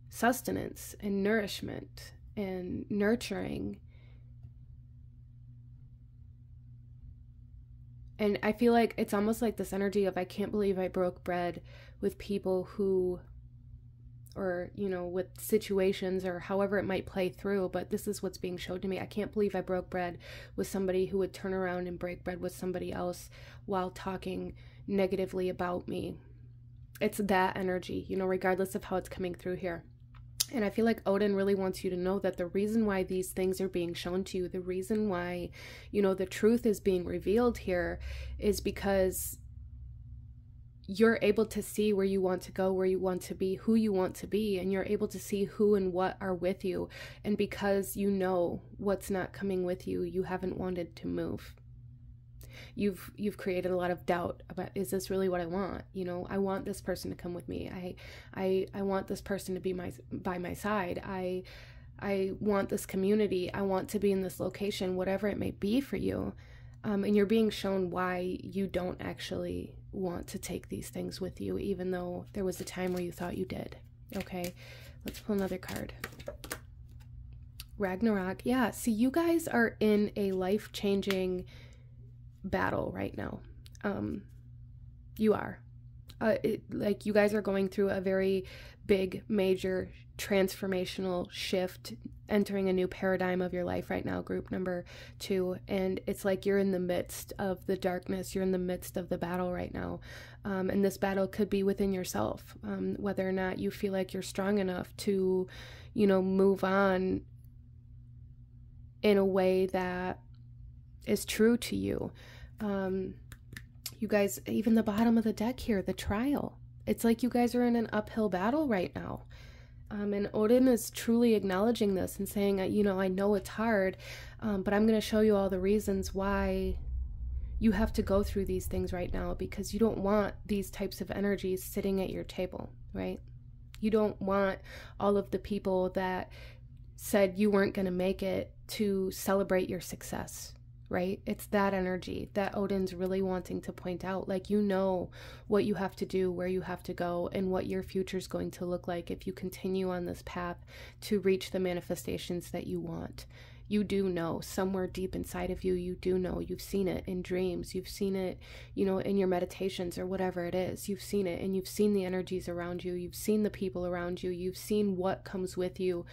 sustenance and nourishment and nurturing. And I feel like it's almost like this energy of, I can't believe I broke bread with people who, or, you know, with situations or however it might play through, but this is what's being shown to me. I can't believe I broke bread with somebody who would turn around and break bread with somebody else while talking negatively about me. It's that energy, you know, regardless of how it's coming through here. And I feel like Odin really wants you to know that the reason why these things are being shown to you, the reason why, you know, the truth is being revealed here is because you're able to see where you want to go, where you want to be, who you want to be, and you're able to see who and what are with you. And because you know what's not coming with you, you haven't wanted to move. You've created a lot of doubt about, is this really what I want? You know, I want this person to come with me. I want this person to be by my side. I want this community. I want to be in this location, whatever it may be for you. And you're being shown why you don't actually want to take these things with you, even though there was a time where you thought you did. Okay, let's pull another card. Ragnarok. Yeah, see, you guys are in a life-changing battle right now. You are. Like, you guys are going through a very big, major, transformational shift, entering a new paradigm of your life right now, group number 2. And it's like you're in the midst of the darkness. You're in the midst of the battle right now. And this battle could be within yourself, whether or not you feel like you're strong enough to, you know, move on in a way that is true to you. You guys, even the bottom of the deck here, the trial. It's like you guys are in an uphill battle right now. And Odin is truly acknowledging this and saying, you know, I know it's hard, but I'm going to show you all the reasons why you have to go through these things right now, because you don't want these types of energies sitting at your table, right? You don't want all of the people that said you weren't going to make it to celebrate your success, right? It's that energy that Odin's really wanting to point out. Like, you know what you have to do, where you have to go, and what your future is going to look like if you continue on this path to reach the manifestations that you want. You do know somewhere deep inside of you, you do know. You've seen it in dreams. You've seen it, you know, in your meditations or whatever it is. You've seen it, and you've seen the energies around you. You've seen the people around you. You've seen what comes with you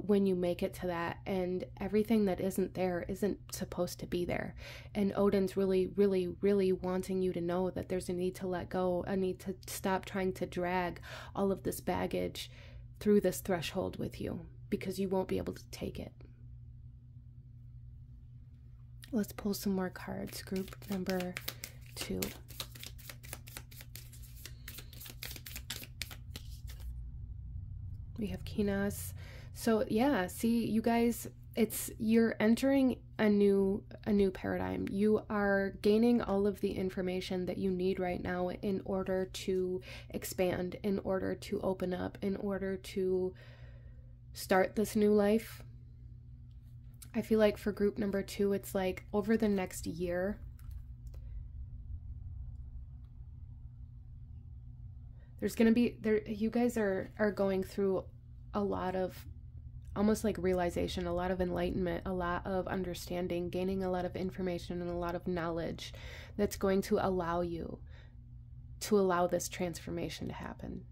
when you make it to that. And everything that isn't there isn't supposed to be there. And Odin's really, really, really wanting you to know that there's a need to let go, a need to stop trying to drag all of this baggage through this threshold with you, because you won't be able to take it. Let's pull some more cards. Group number 2. We have Kinas. So yeah, see, you guys, you're entering a new paradigm. You are gaining all of the information that you need right now in order to expand, in order to open up, in order to start this new life. I feel like for group number 2, it's like over the next year, there's going to be, you guys are going through a lot of almost like realization, a lot of enlightenment, a lot of understanding, gaining a lot of information and a lot of knowledge that's going to allow you to allow this transformation to happen.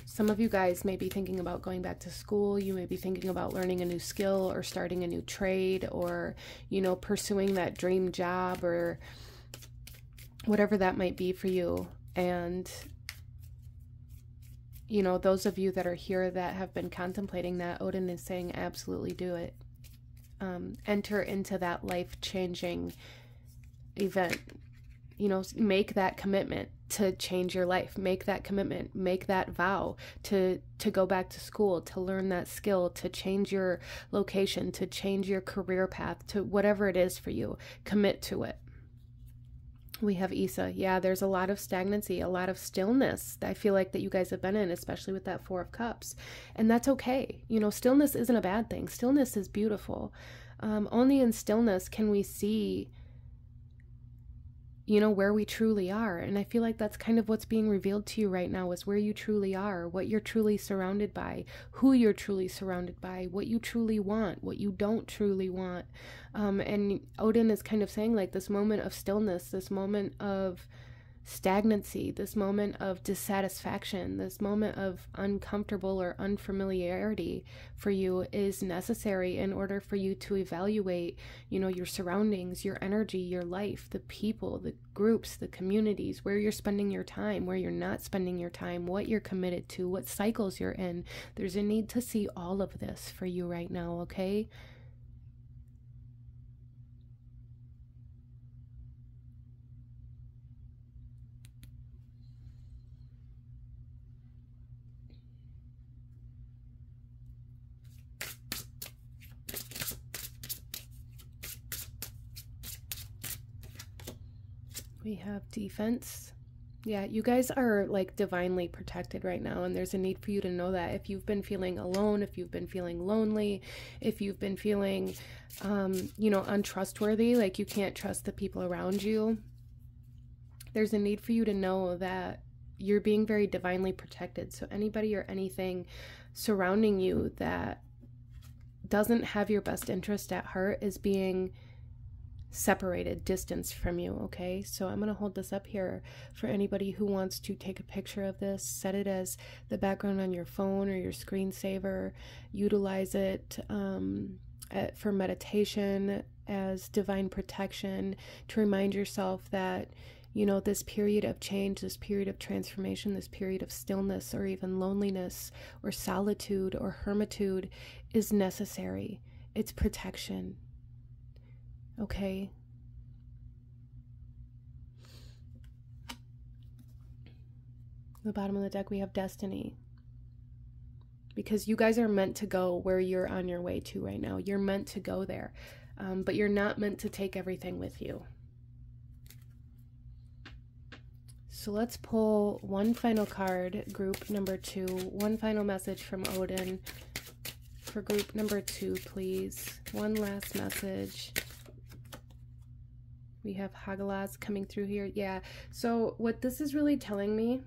Some of you guys may be thinking about going back to school. You may be thinking about learning a new skill or starting a new trade, or, you know, pursuing that dream job, or whatever that might be for you. And, you know, those of you that are here that have been contemplating that, Odin is saying absolutely do it. Enter into that life-changing event. You know, make that commitment to change your life. Make that commitment, make that vow to go back to school, to learn that skill, to change your location, to change your career path, to whatever it is for you. Commit to it. We have Isa. Yeah, there's a lot of stagnancy, a lot of stillness that I feel like that you guys have been in, especially with that 4 of Cups. And that's okay. You know, stillness isn't a bad thing. Stillness is beautiful. Only in stillness can we see, you know, where we truly are. And I feel like that's kind of what's being revealed to you right now, is where you truly are, what you're truly surrounded by, who you're truly surrounded by, what you truly want, what you don't truly want. And Odin is kind of saying, like, this moment of stillness, this moment of stagnancy, this moment of dissatisfaction, this moment of uncomfortable or unfamiliarity for you is necessary in order for you to evaluate, you know, your surroundings, your energy, your life, the people, the groups, the communities, where you're spending your time, where you're not spending your time, what you're committed to, what cycles you're in. There's a need to see all of this for you right now, okay? We have defense. Yeah, you guys are like divinely protected right now, and there's a need for you to know that. If you've been feeling alone, if you've been feeling lonely, if you've been feeling, you know, untrustworthy, like you can't trust the people around you, there's a need for you to know that you're being very divinely protected. So anybody or anything surrounding you that doesn't have your best interest at heart is being separated, distanced from you, okay? So I'm going to hold this up here for anybody who wants to take a picture of this, set it as the background on your phone or your screensaver, utilize it for meditation, as divine protection, to remind yourself that, You know, this period of change, this period of transformation, this period of stillness or even loneliness or solitude or hermitude is necessary. It's protection. Okay? The bottom of the deck, we have destiny. Because you guys are meant to go where you're on your way to right now. You're meant to go there. But you're not meant to take everything with you. So let's pull one final card, group number 2. One final message from Odin for group number 2, please. One last message. We have Hagalaz coming through here. Yeah. So what this is really telling me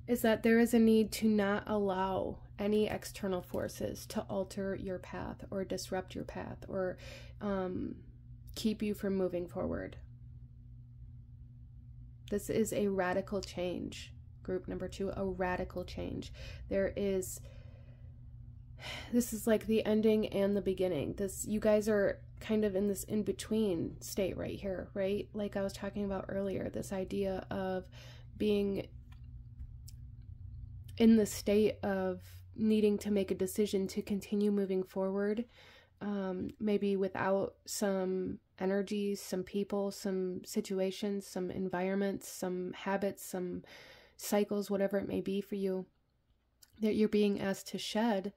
is that there is a need to not allow any external forces to alter your path or disrupt your path or keep you from moving forward. This is a radical change. Group number 2, a radical change. This is like the ending and the beginning. You guys are kind of in this in-between state right here, right? Like I was talking about earlier, this idea of being in the state of needing to make a decision to continue moving forward, maybe without some energies, some people, some situations, some environments, some habits, some cycles, whatever it may be for you, that you're being asked to shed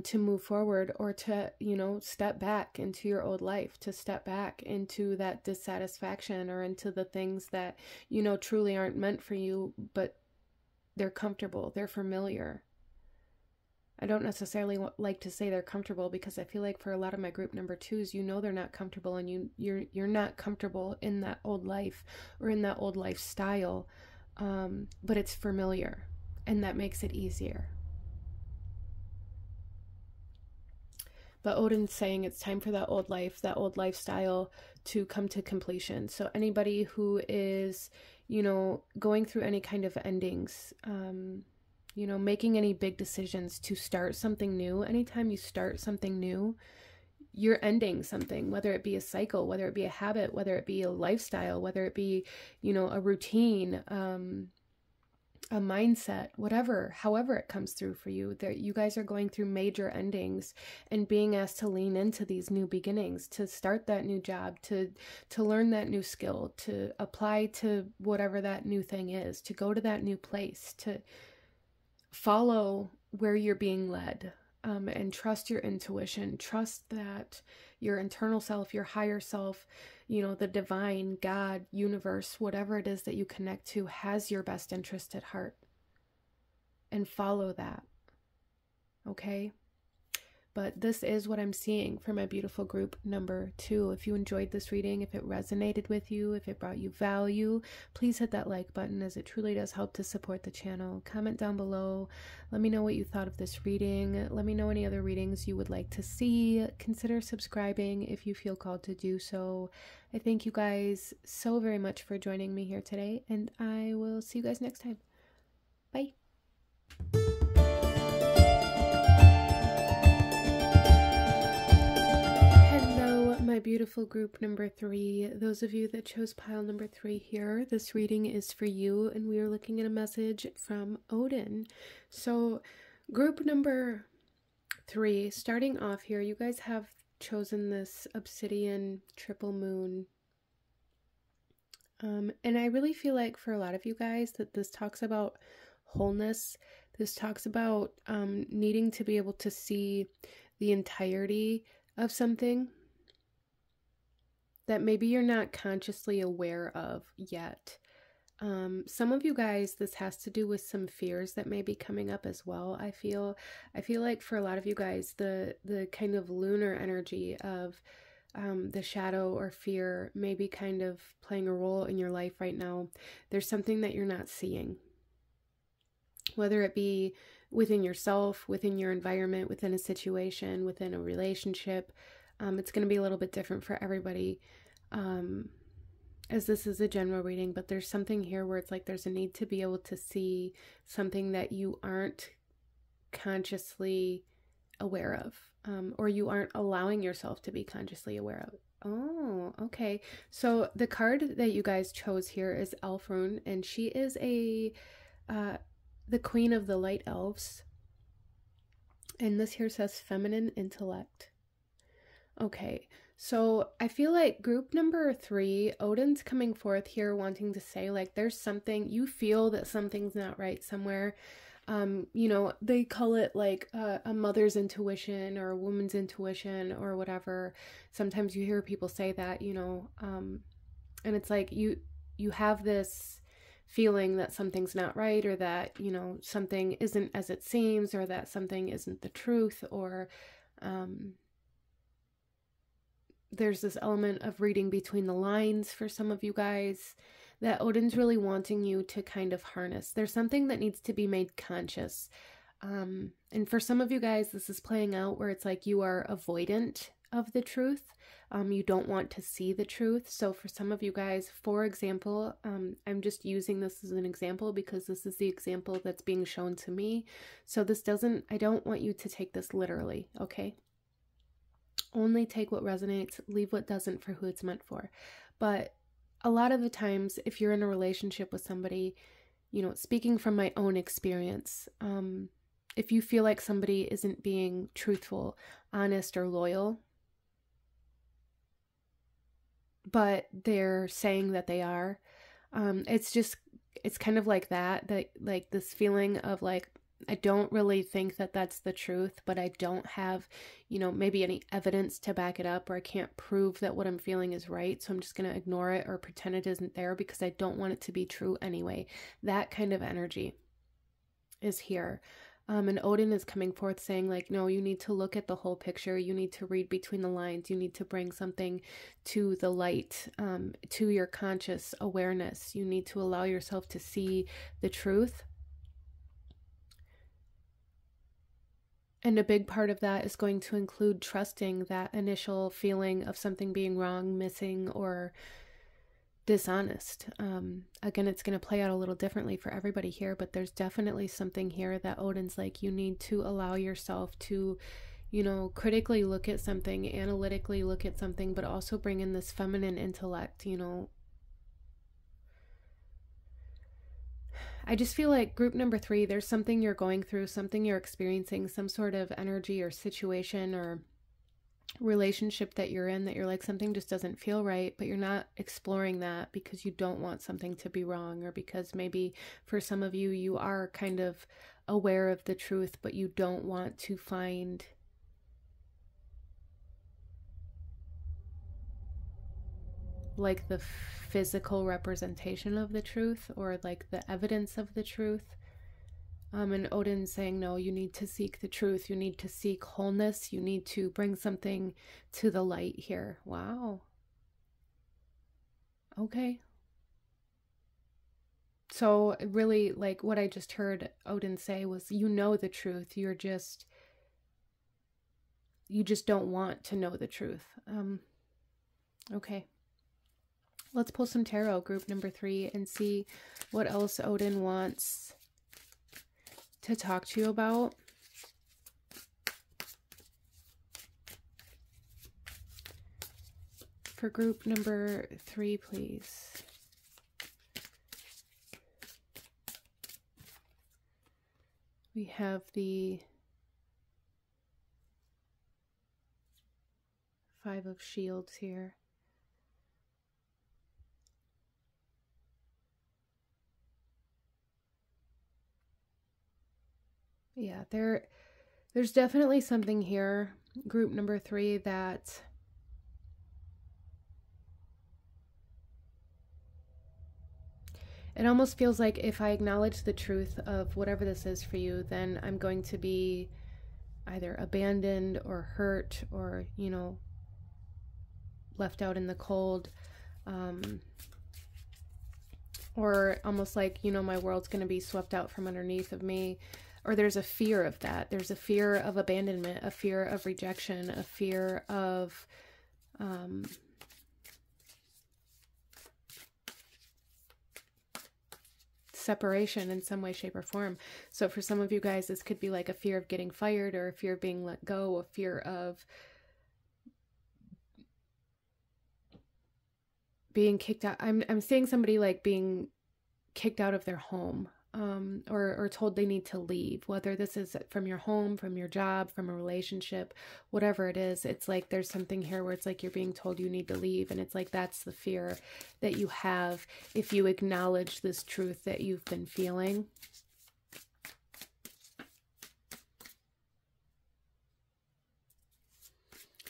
to move forward, or to, you know, step back into your old life, to step back into that dissatisfaction or into the things that, you know, truly aren't meant for you, but they're comfortable, they're familiar. I don't necessarily like to say they're comfortable, because I feel like for a lot of my group number 2s, you know, they're not comfortable, and you're not comfortable in that old life or in that old lifestyle, but it's familiar, and that makes it easier. But Odin's saying it's time for that old life, that old lifestyle to come to completion. So anybody who is, you know, going through any kind of endings, you know, making any big decisions to start something new. Anytime you start something new, you're ending something, whether it be a cycle, whether it be a habit, whether it be a lifestyle, whether it be, you know, a routine, a mindset, whatever, however it comes through for you, that you guys are going through major endings and being asked to lean into these new beginnings, to start that new job, to learn that new skill, to apply to whatever that new thing is, to go to that new place, to follow where you're being led, and trust your intuition, trust that your internal self, your higher self, you know, the divine, God, universe, whatever it is that you connect to, has your best interest at heart, and follow that. Okay? But this is what I'm seeing for my beautiful group number 2. If you enjoyed this reading, if it resonated with you, if it brought you value, please hit that like button, as it truly does help to support the channel. Comment down below. Let me know what you thought of this reading. Let me know any other readings you would like to see. Consider subscribing if you feel called to do so. I thank you guys so very much for joining me here today, and I will see you guys next time. Bye. My beautiful group number 3, those of you that chose pile number 3 here, this reading is for you, and we are looking at a message from Odin. So group number 3, starting off here, you guys have chosen this obsidian triple moon, and I really feel like for a lot of you guys that this talks about wholeness. This talks about needing to be able to see the entirety of something that maybe you're not consciously aware of yet. Some of you guys, this has to do with some fears that may be coming up as well. I feel like for a lot of you guys, the kind of lunar energy of the shadow or fear may be kind of playing a role in your life right now. There's something that you're not seeing, whether it be within yourself, within your environment, within a situation, within a relationship. It's going to be a little bit different for everybody, as this is a general reading, but there's something here where it's like there's a need to be able to see something that you aren't consciously aware of, or you aren't allowing yourself to be consciously aware Oh, okay. So the card that you guys chose here is Elfrune, and she is uh, the queen of the light elves. And this here says feminine intellect. Okay, so I feel like group number 3, Odin's coming forth here wanting to say, like, there's something, you feel that something's not right somewhere. You know, they call it like a mother's intuition or a woman's intuition or whatever. Sometimes you hear people say that, you know, and it's like you have this feeling that something's not right, or that, you know, something isn't as it seems, or that something isn't the truth, or um, there's this element of reading between the lines for some of you guys that Odin's really wanting you to kind of harness. There's something that needs to be made conscious. And for some of you guys, this is playing out where it's like you are avoidant of the truth. You don't want to see the truth. So for some of you guys, for example, I'm just using this as an example because this is the example that's being shown to me. So this doesn't, I don't want you to take this literally, okay? Only take what resonates, leave what doesn't for who it's meant for. But a lot of the times, if you're in a relationship with somebody, you know, speaking from my own experience, if you feel like somebody isn't being truthful, honest, or loyal, but they're saying that they are, it's kind of like that, like this feeling of like, I don't really think that that's the truth, but I don't have, you know, maybe any evidence to back it up, or I can't prove that what I'm feeling is right. So I'm just going to ignore it or pretend it isn't there because I don't want it to be true anyway. That kind of energy is here. And Odin is coming forth saying, like, no, you need to look at the whole picture. You need to read between the lines. You need to bring something to the light, to your conscious awareness. You need to allow yourself to see the truth. And a big part of that is going to include trusting that initial feeling of something being wrong, missing, or dishonest. Again, it's going to play out a little differently for everybody here, but there's definitely something here that Odin's like, you need to allow yourself to, you know, critically look at something, analytically look at something, but also bring in this feminine intellect, you know. I just feel like group number 3, there's something you're going through, something you're experiencing, some sort of energy or situation or relationship that you're in that you're like, something just doesn't feel right, but you're not exploring that because you don't want something to be wrong, or because maybe for some of you, you are kind of aware of the truth, but you don't want to find like the physical representation of the truth, or like the evidence of the truth. And Odin saying, no, you need to seek the truth. You need to seek wholeness. You need to bring something to the light here. Wow. Okay. So really, like what I just heard Odin say was, you know the truth. You just don't want to know the truth. Okay. Let's pull some tarot, group number 3, and see what else Odin wants to talk to you about. For group number 3, please. We have the 5 of Shields here. Yeah, there's definitely something here, group number 3, that it almost feels like if I acknowledge the truth of whatever this is for you, then I'm going to be either abandoned or hurt, or, you know, left out in the cold, or almost like, you know, my world's going to be swept out from underneath of me. Or there's a fear of that. There's a fear of abandonment, a fear of rejection, a fear of separation in some way, shape, or form. So for some of you guys, this could be like a fear of getting fired, or a fear of being let go, a fear of being kicked out. I'm seeing somebody like being kicked out of their home, or told they need to leave, whether this is from your home, from your job, from a relationship, whatever it is. It's like there's something here where it's like you're being told you need to leave, and it's like that's the fear that you have if you acknowledge this truth that you've been feeling.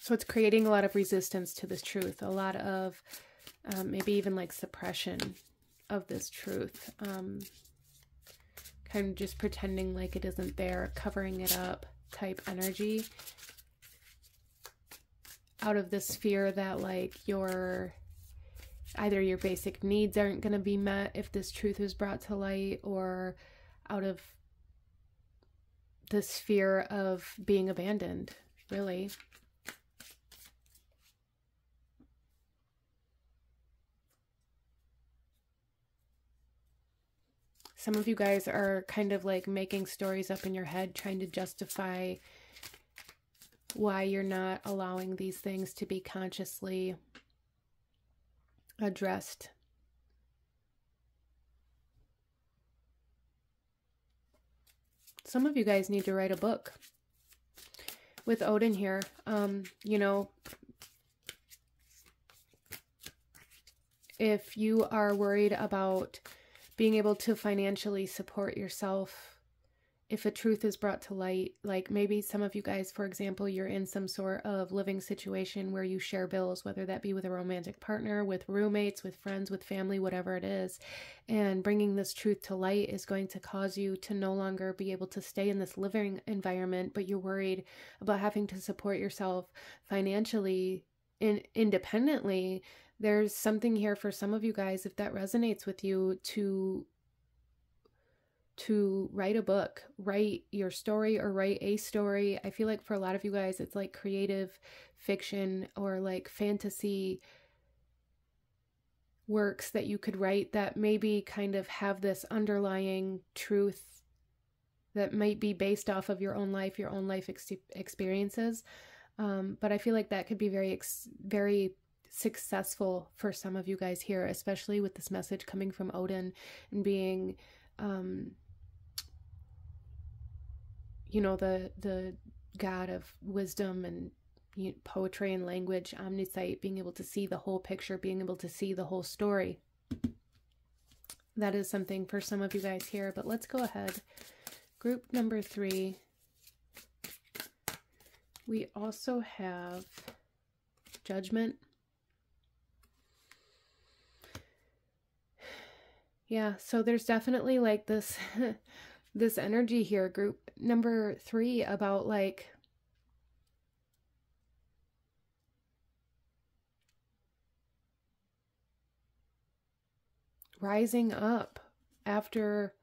So it's creating a lot of resistance to this truth, a lot of maybe even like suppression of this truth. Kind of just pretending like it isn't there, covering it up type energy. Out of this fear that like either your basic needs aren't going to be met if this truth is brought to light, or out of this fear of being abandoned, really. Some of you guys are kind of like making stories up in your head, trying to justify why you're not allowing these things to be consciously addressed. Some of you guys need to write a book. With Odin here, you know, if you are worried about being able to financially support yourself, if a truth is brought to light, like maybe some of you guys, for example, you're in some sort of living situation where you share bills, whether that be with a romantic partner, with roommates, with friends, with family, whatever it is. And bringing this truth to light is going to cause you to no longer be able to stay in this living environment, but you're worried about having to support yourself financially independently. There's something here for some of you guys, if that resonates with you, to write a book, write your story or write a story. I feel like for a lot of you guys, it's like creative fiction or like fantasy works that you could write that maybe kind of have this underlying truth that might be based off of your own life experiences. But I feel like that could be very successful for some of you guys here, especially with this message coming from Odin and being, you know, the god of wisdom and poetry and language, omniscient, being able to see the whole picture, being able to see the whole story. That is something for some of you guys here, but let's go ahead. Group number 3. We also have Judgment. Yeah, so there's definitely like this this energy here, group number 3, about like rising up after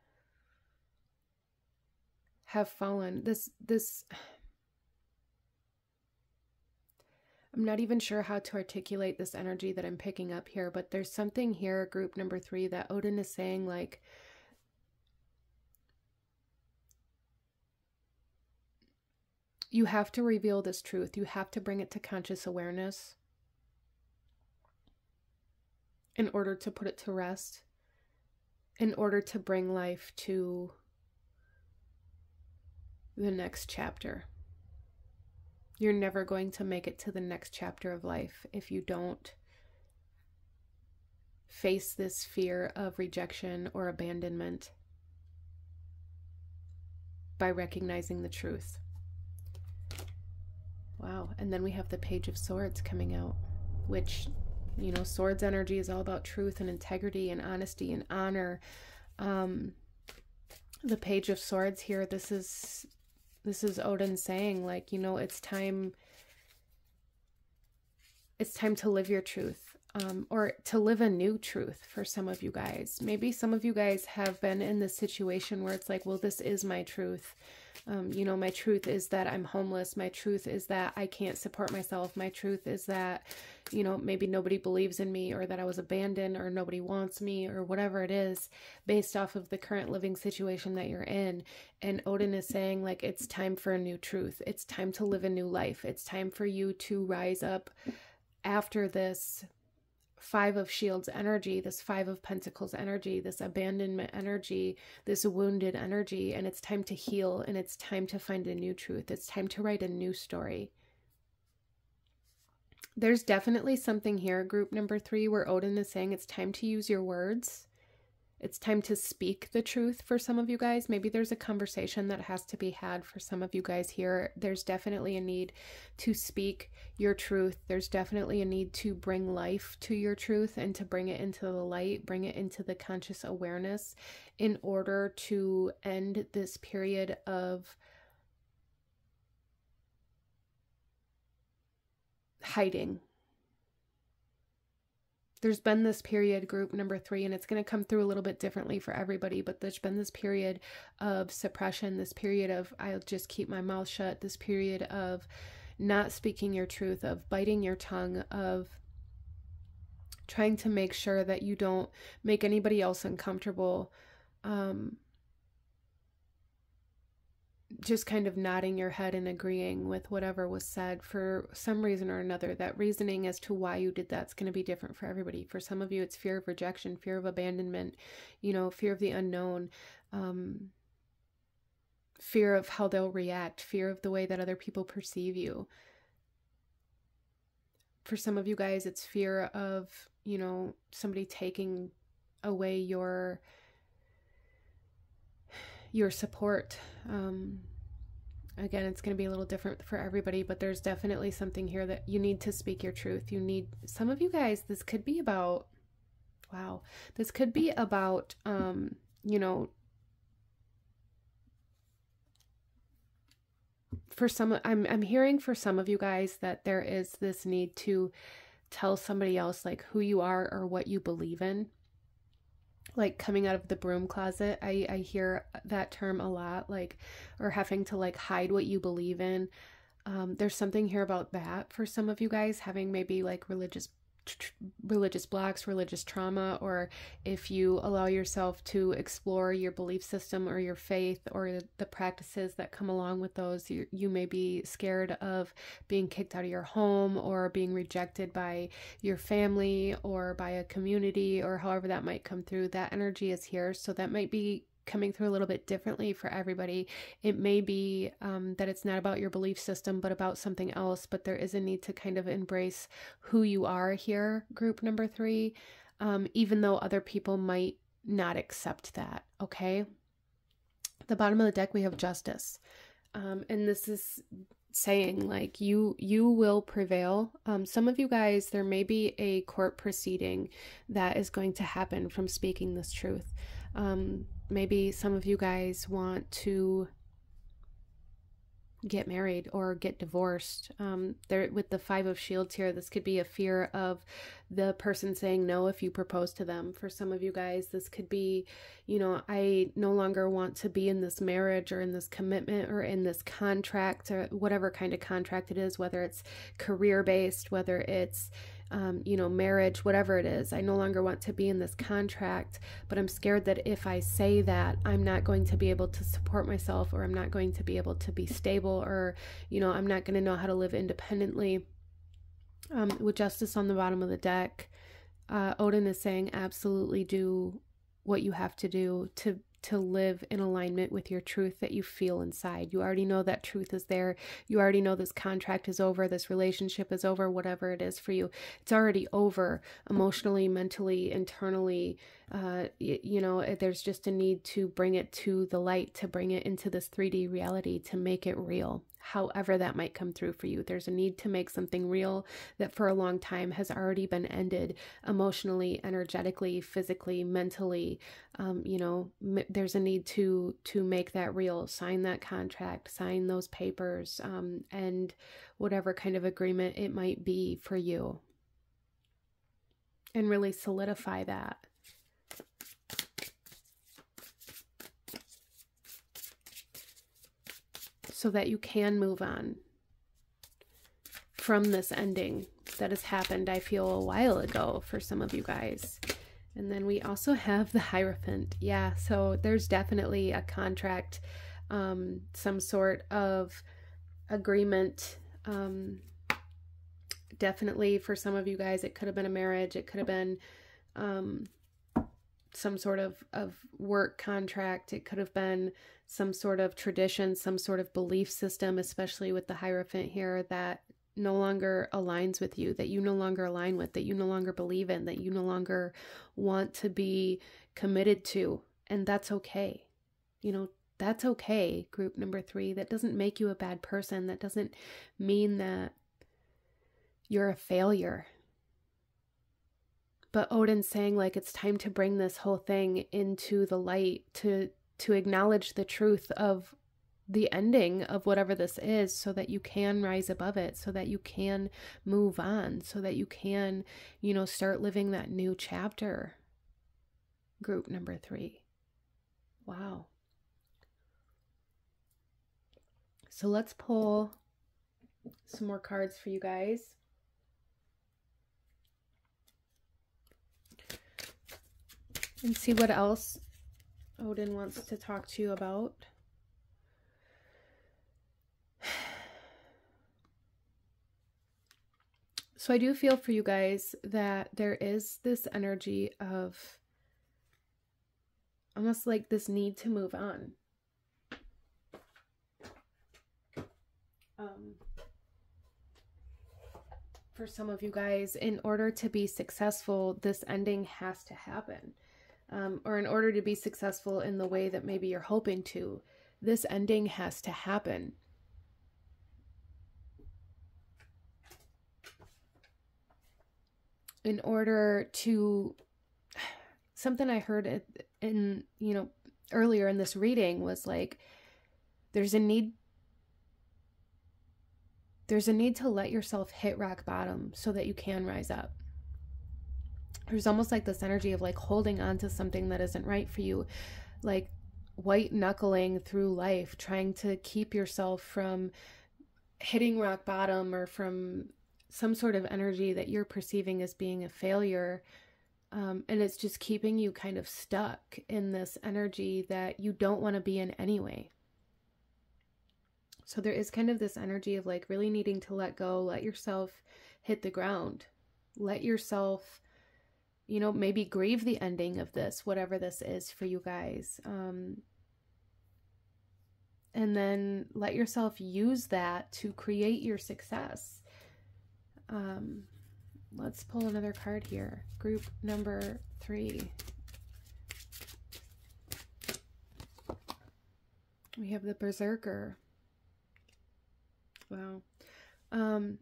have fallen. This I'm not even sure how to articulate this energy that I'm picking up here, but there's something here, group number 3, that Odin is saying, like, you have to reveal this truth. You have to bring it to conscious awareness in order to put it to rest, in order to bring life to the next chapter. You're never going to make it to the next chapter of life if you don't face this fear of rejection or abandonment by recognizing the truth. Wow. And then we have the Page of Swords coming out, which, you know, swords energy is all about truth and integrity and honesty and honor. The Page of Swords here, this is Odin saying, like, you know, it's time to live your truth, or to live a new truth for some of you guys. Maybe some of you guys have been in this situation where it's like, well, this is my truth. You know, my truth is that I'm homeless. My truth is that I can't support myself. My truth is that, you know, maybe nobody believes in me, or that I was abandoned, or nobody wants me, or whatever it is, based off of the current living situation that you're in. And Odin is saying, like, it's time for a new truth. It's time to live a new life. It's time for you to rise up after this Five of Shields energy, this Five of Pentacles energy, this abandonment energy, this wounded energy, and it's time to heal, and it's time to find a new truth. It's time to write a new story. There's definitely something here, group number 3, where Odin is saying it's time to use your words. It's time to speak the truth for some of you guys. Maybe there's a conversation that has to be had for some of you guys here. There's definitely a need to speak your truth. There's definitely a need to bring life to your truth and to bring it into the light, bring it into the conscious awareness in order to end this period of hiding. There's been this period, group number 3, and it's going to come through a little bit differently for everybody, but there's been this period of suppression, this period of I'll just keep my mouth shut, this period of not speaking your truth, of biting your tongue, of trying to make sure that you don't make anybody else uncomfortable, just kind of nodding your head and agreeing with whatever was said for some reason or another. That reasoning as to why you did that's going to be different for everybody. For some of you, it's fear of rejection, fear of abandonment, you know, fear of the unknown, fear of how they'll react, fear of the way that other people perceive you. For some of you guys, it's fear of, you know, somebody taking away your support. Again, it's going to be a little different for everybody, but there's definitely something here that you need to speak your truth. You need, some of you guys, this could be about, wow, this could be about, you know, for some, I'm hearing for some of you guys that there is this need to tell somebody else like who you are or what you believe in. Like coming out of the broom closet. I hear that term a lot, like, or having to like hide what you believe in. There's something here about that for some of you guys, having maybe like religious blocks, religious trauma, or if you allow yourself to explore your belief system or your faith or the practices that come along with those, you may be scared of being kicked out of your home or being rejected by your family or by a community or however that might come through. That energy is here, so that might be coming through a little bit differently for everybody. It may be that it's not about your belief system, but about something else, but there is a need to kind of embrace who you are here, group number 3, even though other people might not accept that, okay? At the bottom of the deck, we have Justice. And this is saying like you will prevail. Some of you guys, there may be a court proceeding that is going to happen from speaking this truth. Maybe some of you guys want to get married or get divorced. There, with the Five of Shields here, this could be a fear of the person saying no if you propose to them. For some of you guys, this could be, you know, I no longer want to be in this marriage or in this commitment or in this contract or whatever kind of contract it is, whether it's career-based, whether it's you know, marriage, whatever it is. I no longer want to be in this contract, but I'm scared that if I say that, I'm not going to be able to support myself, or I'm not going to be able to be stable, or, you know, I'm not going to know how to live independently. With Justice on the bottom of the deck, Odin is saying absolutely do what you have to do to live in alignment with your truth that you feel inside. You already know that truth is there. You already know this contract is over. This relationship is over, whatever it is for you. It's already over emotionally, mentally, internally. You know, there's just a need to bring it to the light, to bring it into this 3D reality, to make it real. However that might come through for you. There's a need to make something real that for a long time has already been ended emotionally, energetically, physically, mentally. You know, there's a need to make that real, sign that contract, sign those papers, and whatever kind of agreement it might be for you, and really solidify that. So that you can move on from this ending that has happened, I feel, a while ago for some of you guys. And then we also have the Hierophant. Yeah, so there's definitely a contract, some sort of agreement, definitely for some of you guys, it could have been a marriage. It could have been some sort of work contract. It could have been some sort of tradition, some sort of belief system, especially with the Hierophant here, that no longer aligns with you, that you no longer align with, that you no longer believe in, that you no longer want to be committed to. And that's okay. You know, that's okay, group number 3. That doesn't make you a bad person. That doesn't mean that you're a failure. But Odin's saying, like, it's time to bring this whole thing into the light, to acknowledge the truth of the ending of whatever this is, so that you can rise above it, so that you can move on, so that you can, you know, start living that new chapter. Group number 3. Wow. So let's pull some more cards for you guys. And see what else Odin wants to talk to you about. So I do feel for you guys that there is this energy of almost like this need to move on. For some of you guys, in order to be successful, this ending has to happen. Or in order to be successful in the way that maybe you're hoping to, this ending has to happen. In order to, something I heard in, you know, earlier in this reading was like, there's a need to let yourself hit rock bottom so that you can rise up. There's almost like this energy of like holding on to something that isn't right for you, like white knuckling through life, trying to keep yourself from hitting rock bottom, or from some sort of energy that you're perceiving as being a failure. And it's just keeping you kind of stuck in this energy that you don't want to be in anyway. So there is kind of this energy of like really needing to let go, let yourself hit the ground, let yourself, you know, maybe grieve the ending of this, whatever this is for you guys. And then let yourself use that to create your success. Let's pull another card here. Group number 3. We have the Berserker. Wow.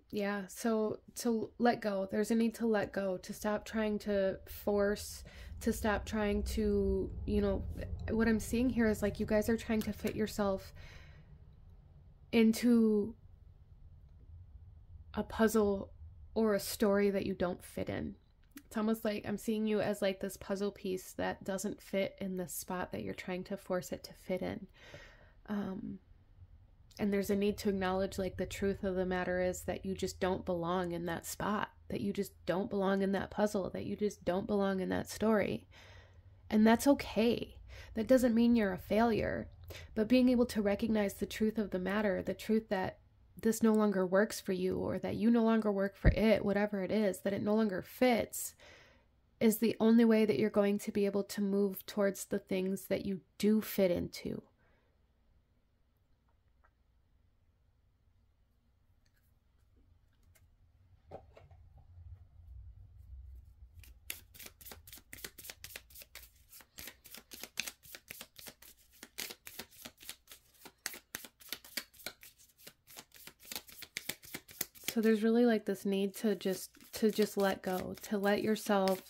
Yeah, so to let go, there's a need to let go, to stop trying to force, to stop trying to, you know, what I'm seeing here is like you guys are trying to fit yourself into a puzzle or a story that you don't fit in. It's almost like I'm seeing you as like this puzzle piece that doesn't fit in the spot that you're trying to force it to fit in. And there's a need to acknowledge like the truth of the matter is that you just don't belong in that spot, that you just don't belong in that puzzle, that you just don't belong in that story. And that's okay. That doesn't mean you're a failure, but being able to recognize the truth of the matter, the truth that this no longer works for you, or that you no longer work for it, whatever it is, that it no longer fits, is the only way that you're going to be able to move towards the things that you do fit into. So there's really like this need to just let go, to let yourself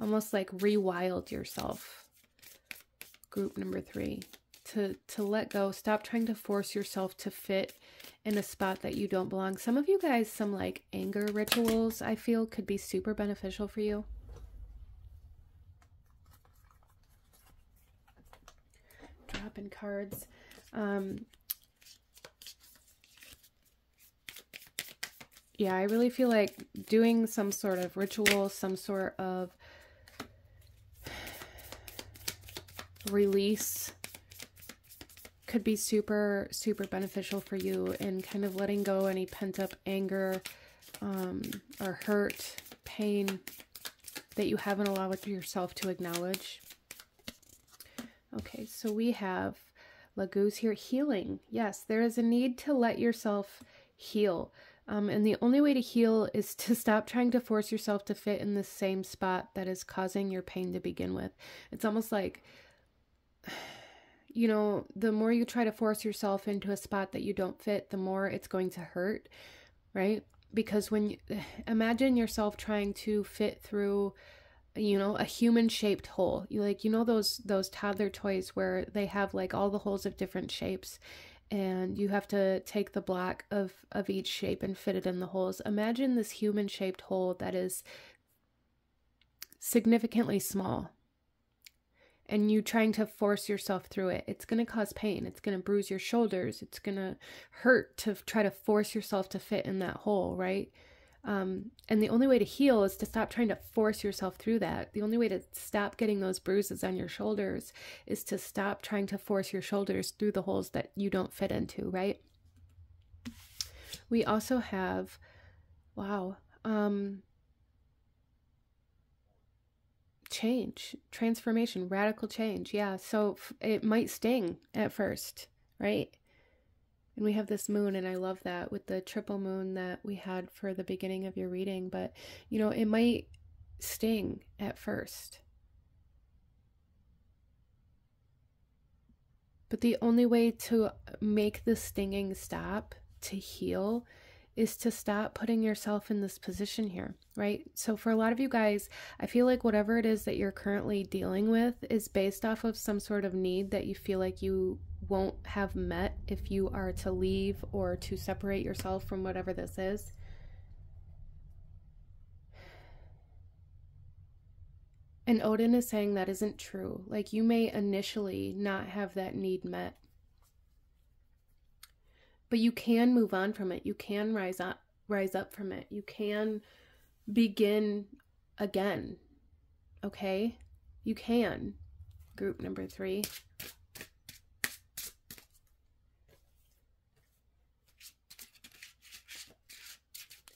almost like rewild yourself. Group number 3, to let go, stop trying to force yourself to fit in a spot that you don't belong. Some of you guys, some like anger rituals I feel could be super beneficial for you. Dropping cards. Yeah, I really feel like doing some sort of ritual, some sort of could be super, super beneficial for you in kind of letting go any pent-up anger or hurt, pain that you haven't allowed yourself to acknowledge. Okay, so we have Laguz here, healing. Yes, there is a need to let yourself heal. And the only way to heal is to stop trying to force yourself to fit in the same spot that is causing your pain to begin with. It's almost like, you know, the more you try to force yourself into a spot that you don't fit, the more it's going to hurt, right? Because when you imagine yourself trying to fit through, you know, a human-shaped hole. You like, you know, those toddler toys where they have like all the holes of different shapes, and you have to take the block of each shape and fit it in the holes. Imagine this human-shaped hole that is significantly small, and you trying to force yourself through it. It's going to cause pain. It's going to bruise your shoulders. It's going to hurt to try to force yourself to fit in that hole, right? And the only way to heal is to stop trying to force yourself through that. The only way to stop getting those bruises on your shoulders is to stop trying to force your shoulders through the holes that you don't fit into, right? We also have, wow, change, transformation, radical change. Yeah, so it might sting at first, right? And we have this moon, and I love that with the triple moon that we had for the beginning of your reading. But, you know, it might sting at first. But the only way to make the stinging stop, to heal, is to stop putting yourself in this position here, right? So for a lot of you guys, I feel like whatever it is that you're currently dealing with is based off of some sort of need that you feel like you won't have met if you are to leave or to separate yourself from whatever this is. And Odin is saying that isn't true. Like, you may initially not have that need met, but you can move on from it. You can rise up from it. You can begin again. Okay? You can. Group number 3.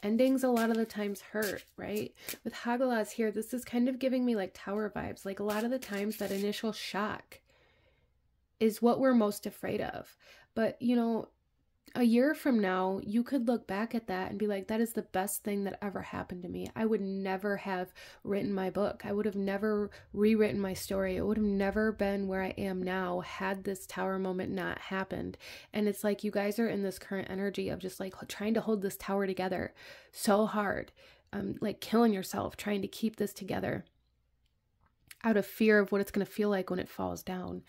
Endings a lot of the times hurt, right? With Hagalaz here, this is kind of giving me like tower vibes. Like, a lot of the times that initial shock is what we're most afraid of. But, you know, a year from now, you could look back at that and be like, that is the best thing that ever happened to me. I would never have written my book. I would have never rewritten my story. It would have never been where I am now had this tower moment not happened. And it's like you guys are in this current energy of just like trying to hold this tower together so hard, like killing yourself, trying to keep this together out of fear of what it's going to feel like when it falls down.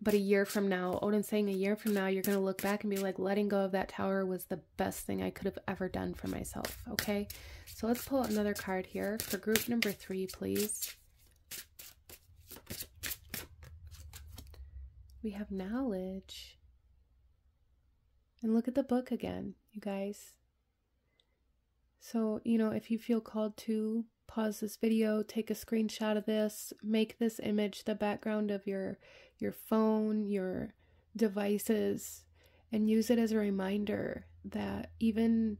But a year from now, Odin's saying a year from now, you're going to look back and be like, letting go of that tower was the best thing I could have ever done for myself. Okay. So let's pull out another card here for group number 3, please. We have knowledge. And look at the book again, you guys. So, you know, if you feel called to, pause this video, take a screenshot of this, make this image the background of your phone, your devices, and use it as a reminder that even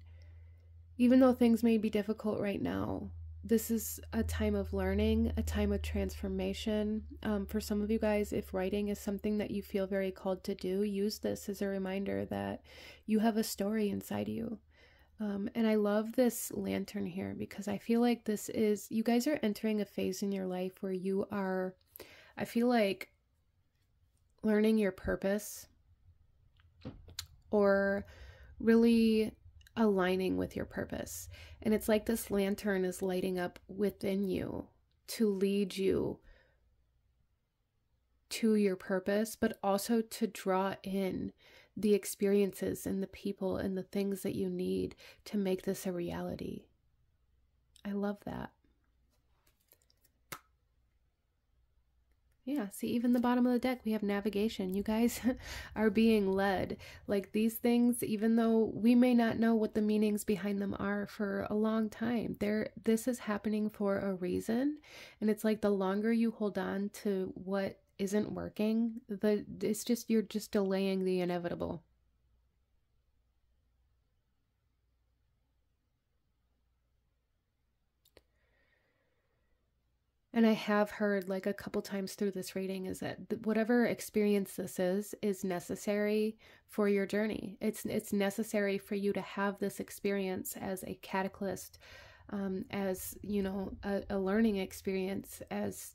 though things may be difficult right now, this is a time of learning, a time of transformation. For some of you guys, if writing is something that you feel very called to do, use this as a reminder that you have a story inside you. And I love this lantern here because I feel like this is, you guys are entering a phase in your life where you are, I feel like, learning your purpose or really aligning with your purpose. And it's like this lantern is lighting up within you to lead you to your purpose, but also to draw in the experiences and the people and the things that you need to make this a reality. I love that. Yeah, see, even the bottom of the deck, we have navigation. You guys are being led. Like, these things, even though we may not know what the meanings behind them are for a long time, this is happening for a reason. And it's like the longer you hold on to what isn't working. It's just, you're just delaying the inevitable. And I have heard like a couple times through this reading is that whatever experience this is necessary for your journey. It's necessary for you to have this experience as a catalyst, as, you know, a learning experience, as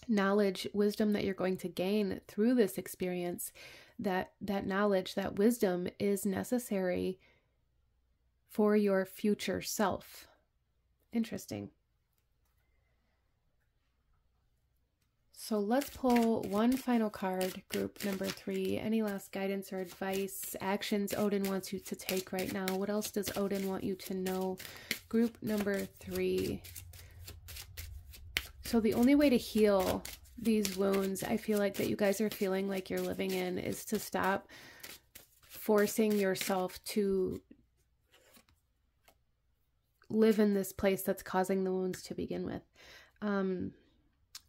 knowledge, wisdom that you're going to gain through this experience. That knowledge, that wisdom is necessary for your future self. Interesting. So let's pull one final card, group number 3. Any last guidance or advice, actions Odin wants you to take right now? What else does Odin want you to know? Group number 3. So the only way to heal these wounds, I feel like, that you guys are feeling like you're living in, is to stop forcing yourself to live in this place that's causing the wounds to begin with.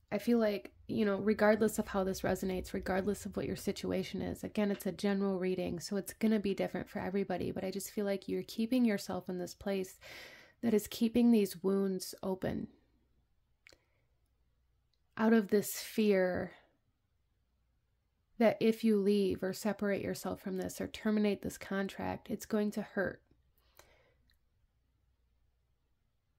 I feel like, you know, regardless of how this resonates, regardless of what your situation is, again, it's a general reading, so it's going to be different for everybody, but I just feel like you're keeping yourself in this place that is keeping these wounds open. Out of this fear that if you leave or separate yourself from this or terminate this contract, it's going to hurt.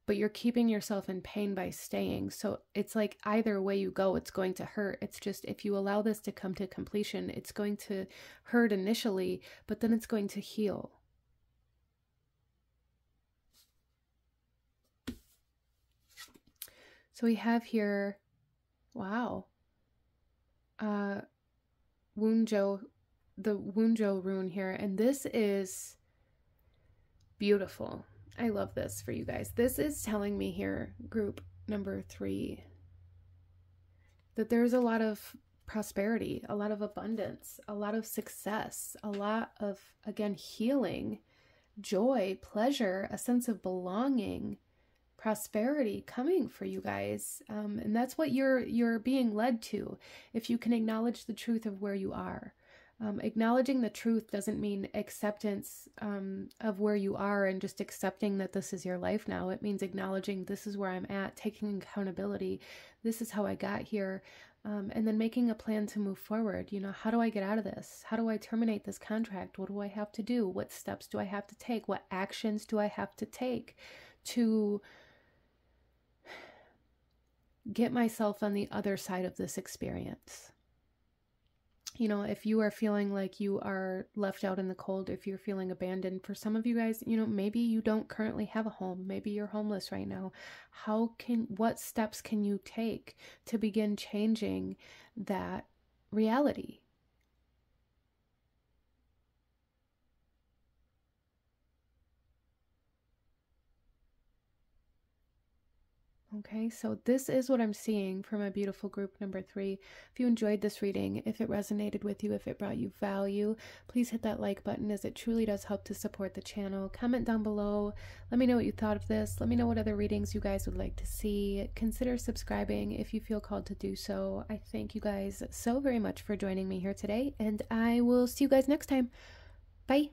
But you're keeping yourself in pain by staying. So it's like either way you go, it's going to hurt. It's just, if you allow this to come to completion, it's going to hurt initially, but then it's going to heal. So we have here, wow, Wunjo, the Wunjo rune here, and this is beautiful. I love this for you guys. This is telling me here, group number 3, that there's a lot of prosperity, a lot of abundance, a lot of success, a lot of, again, healing, joy, pleasure, a sense of belonging, prosperity coming for you guys. And that's what you're being led to, if you can acknowledge the truth of where you are. Acknowledging the truth doesn't mean acceptance of where you are and just accepting that this is your life now. It means acknowledging this is where I'm at, taking accountability. This is how I got here. And then making a plan to move forward. You know, how do I get out of this? How do I terminate this contract? What do I have to do? What steps do I have to take? What actions do I have to take to get myself on the other side of this experience? You know, if you are feeling like you are left out in the cold, if you're feeling abandoned, for some of you guys, you know, maybe you don't currently have a home. Maybe you're homeless right now. What steps can you take to begin changing that reality? Okay, so this is what I'm seeing for my beautiful group number 3. If you enjoyed this reading, if it resonated with you, if it brought you value, please hit that like button, as it truly does help to support the channel. Comment down below. Let me know what you thought of this. Let me know what other readings you guys would like to see. Consider subscribing if you feel called to do so. I thank you guys so very much for joining me here today, and I will see you guys next time. Bye.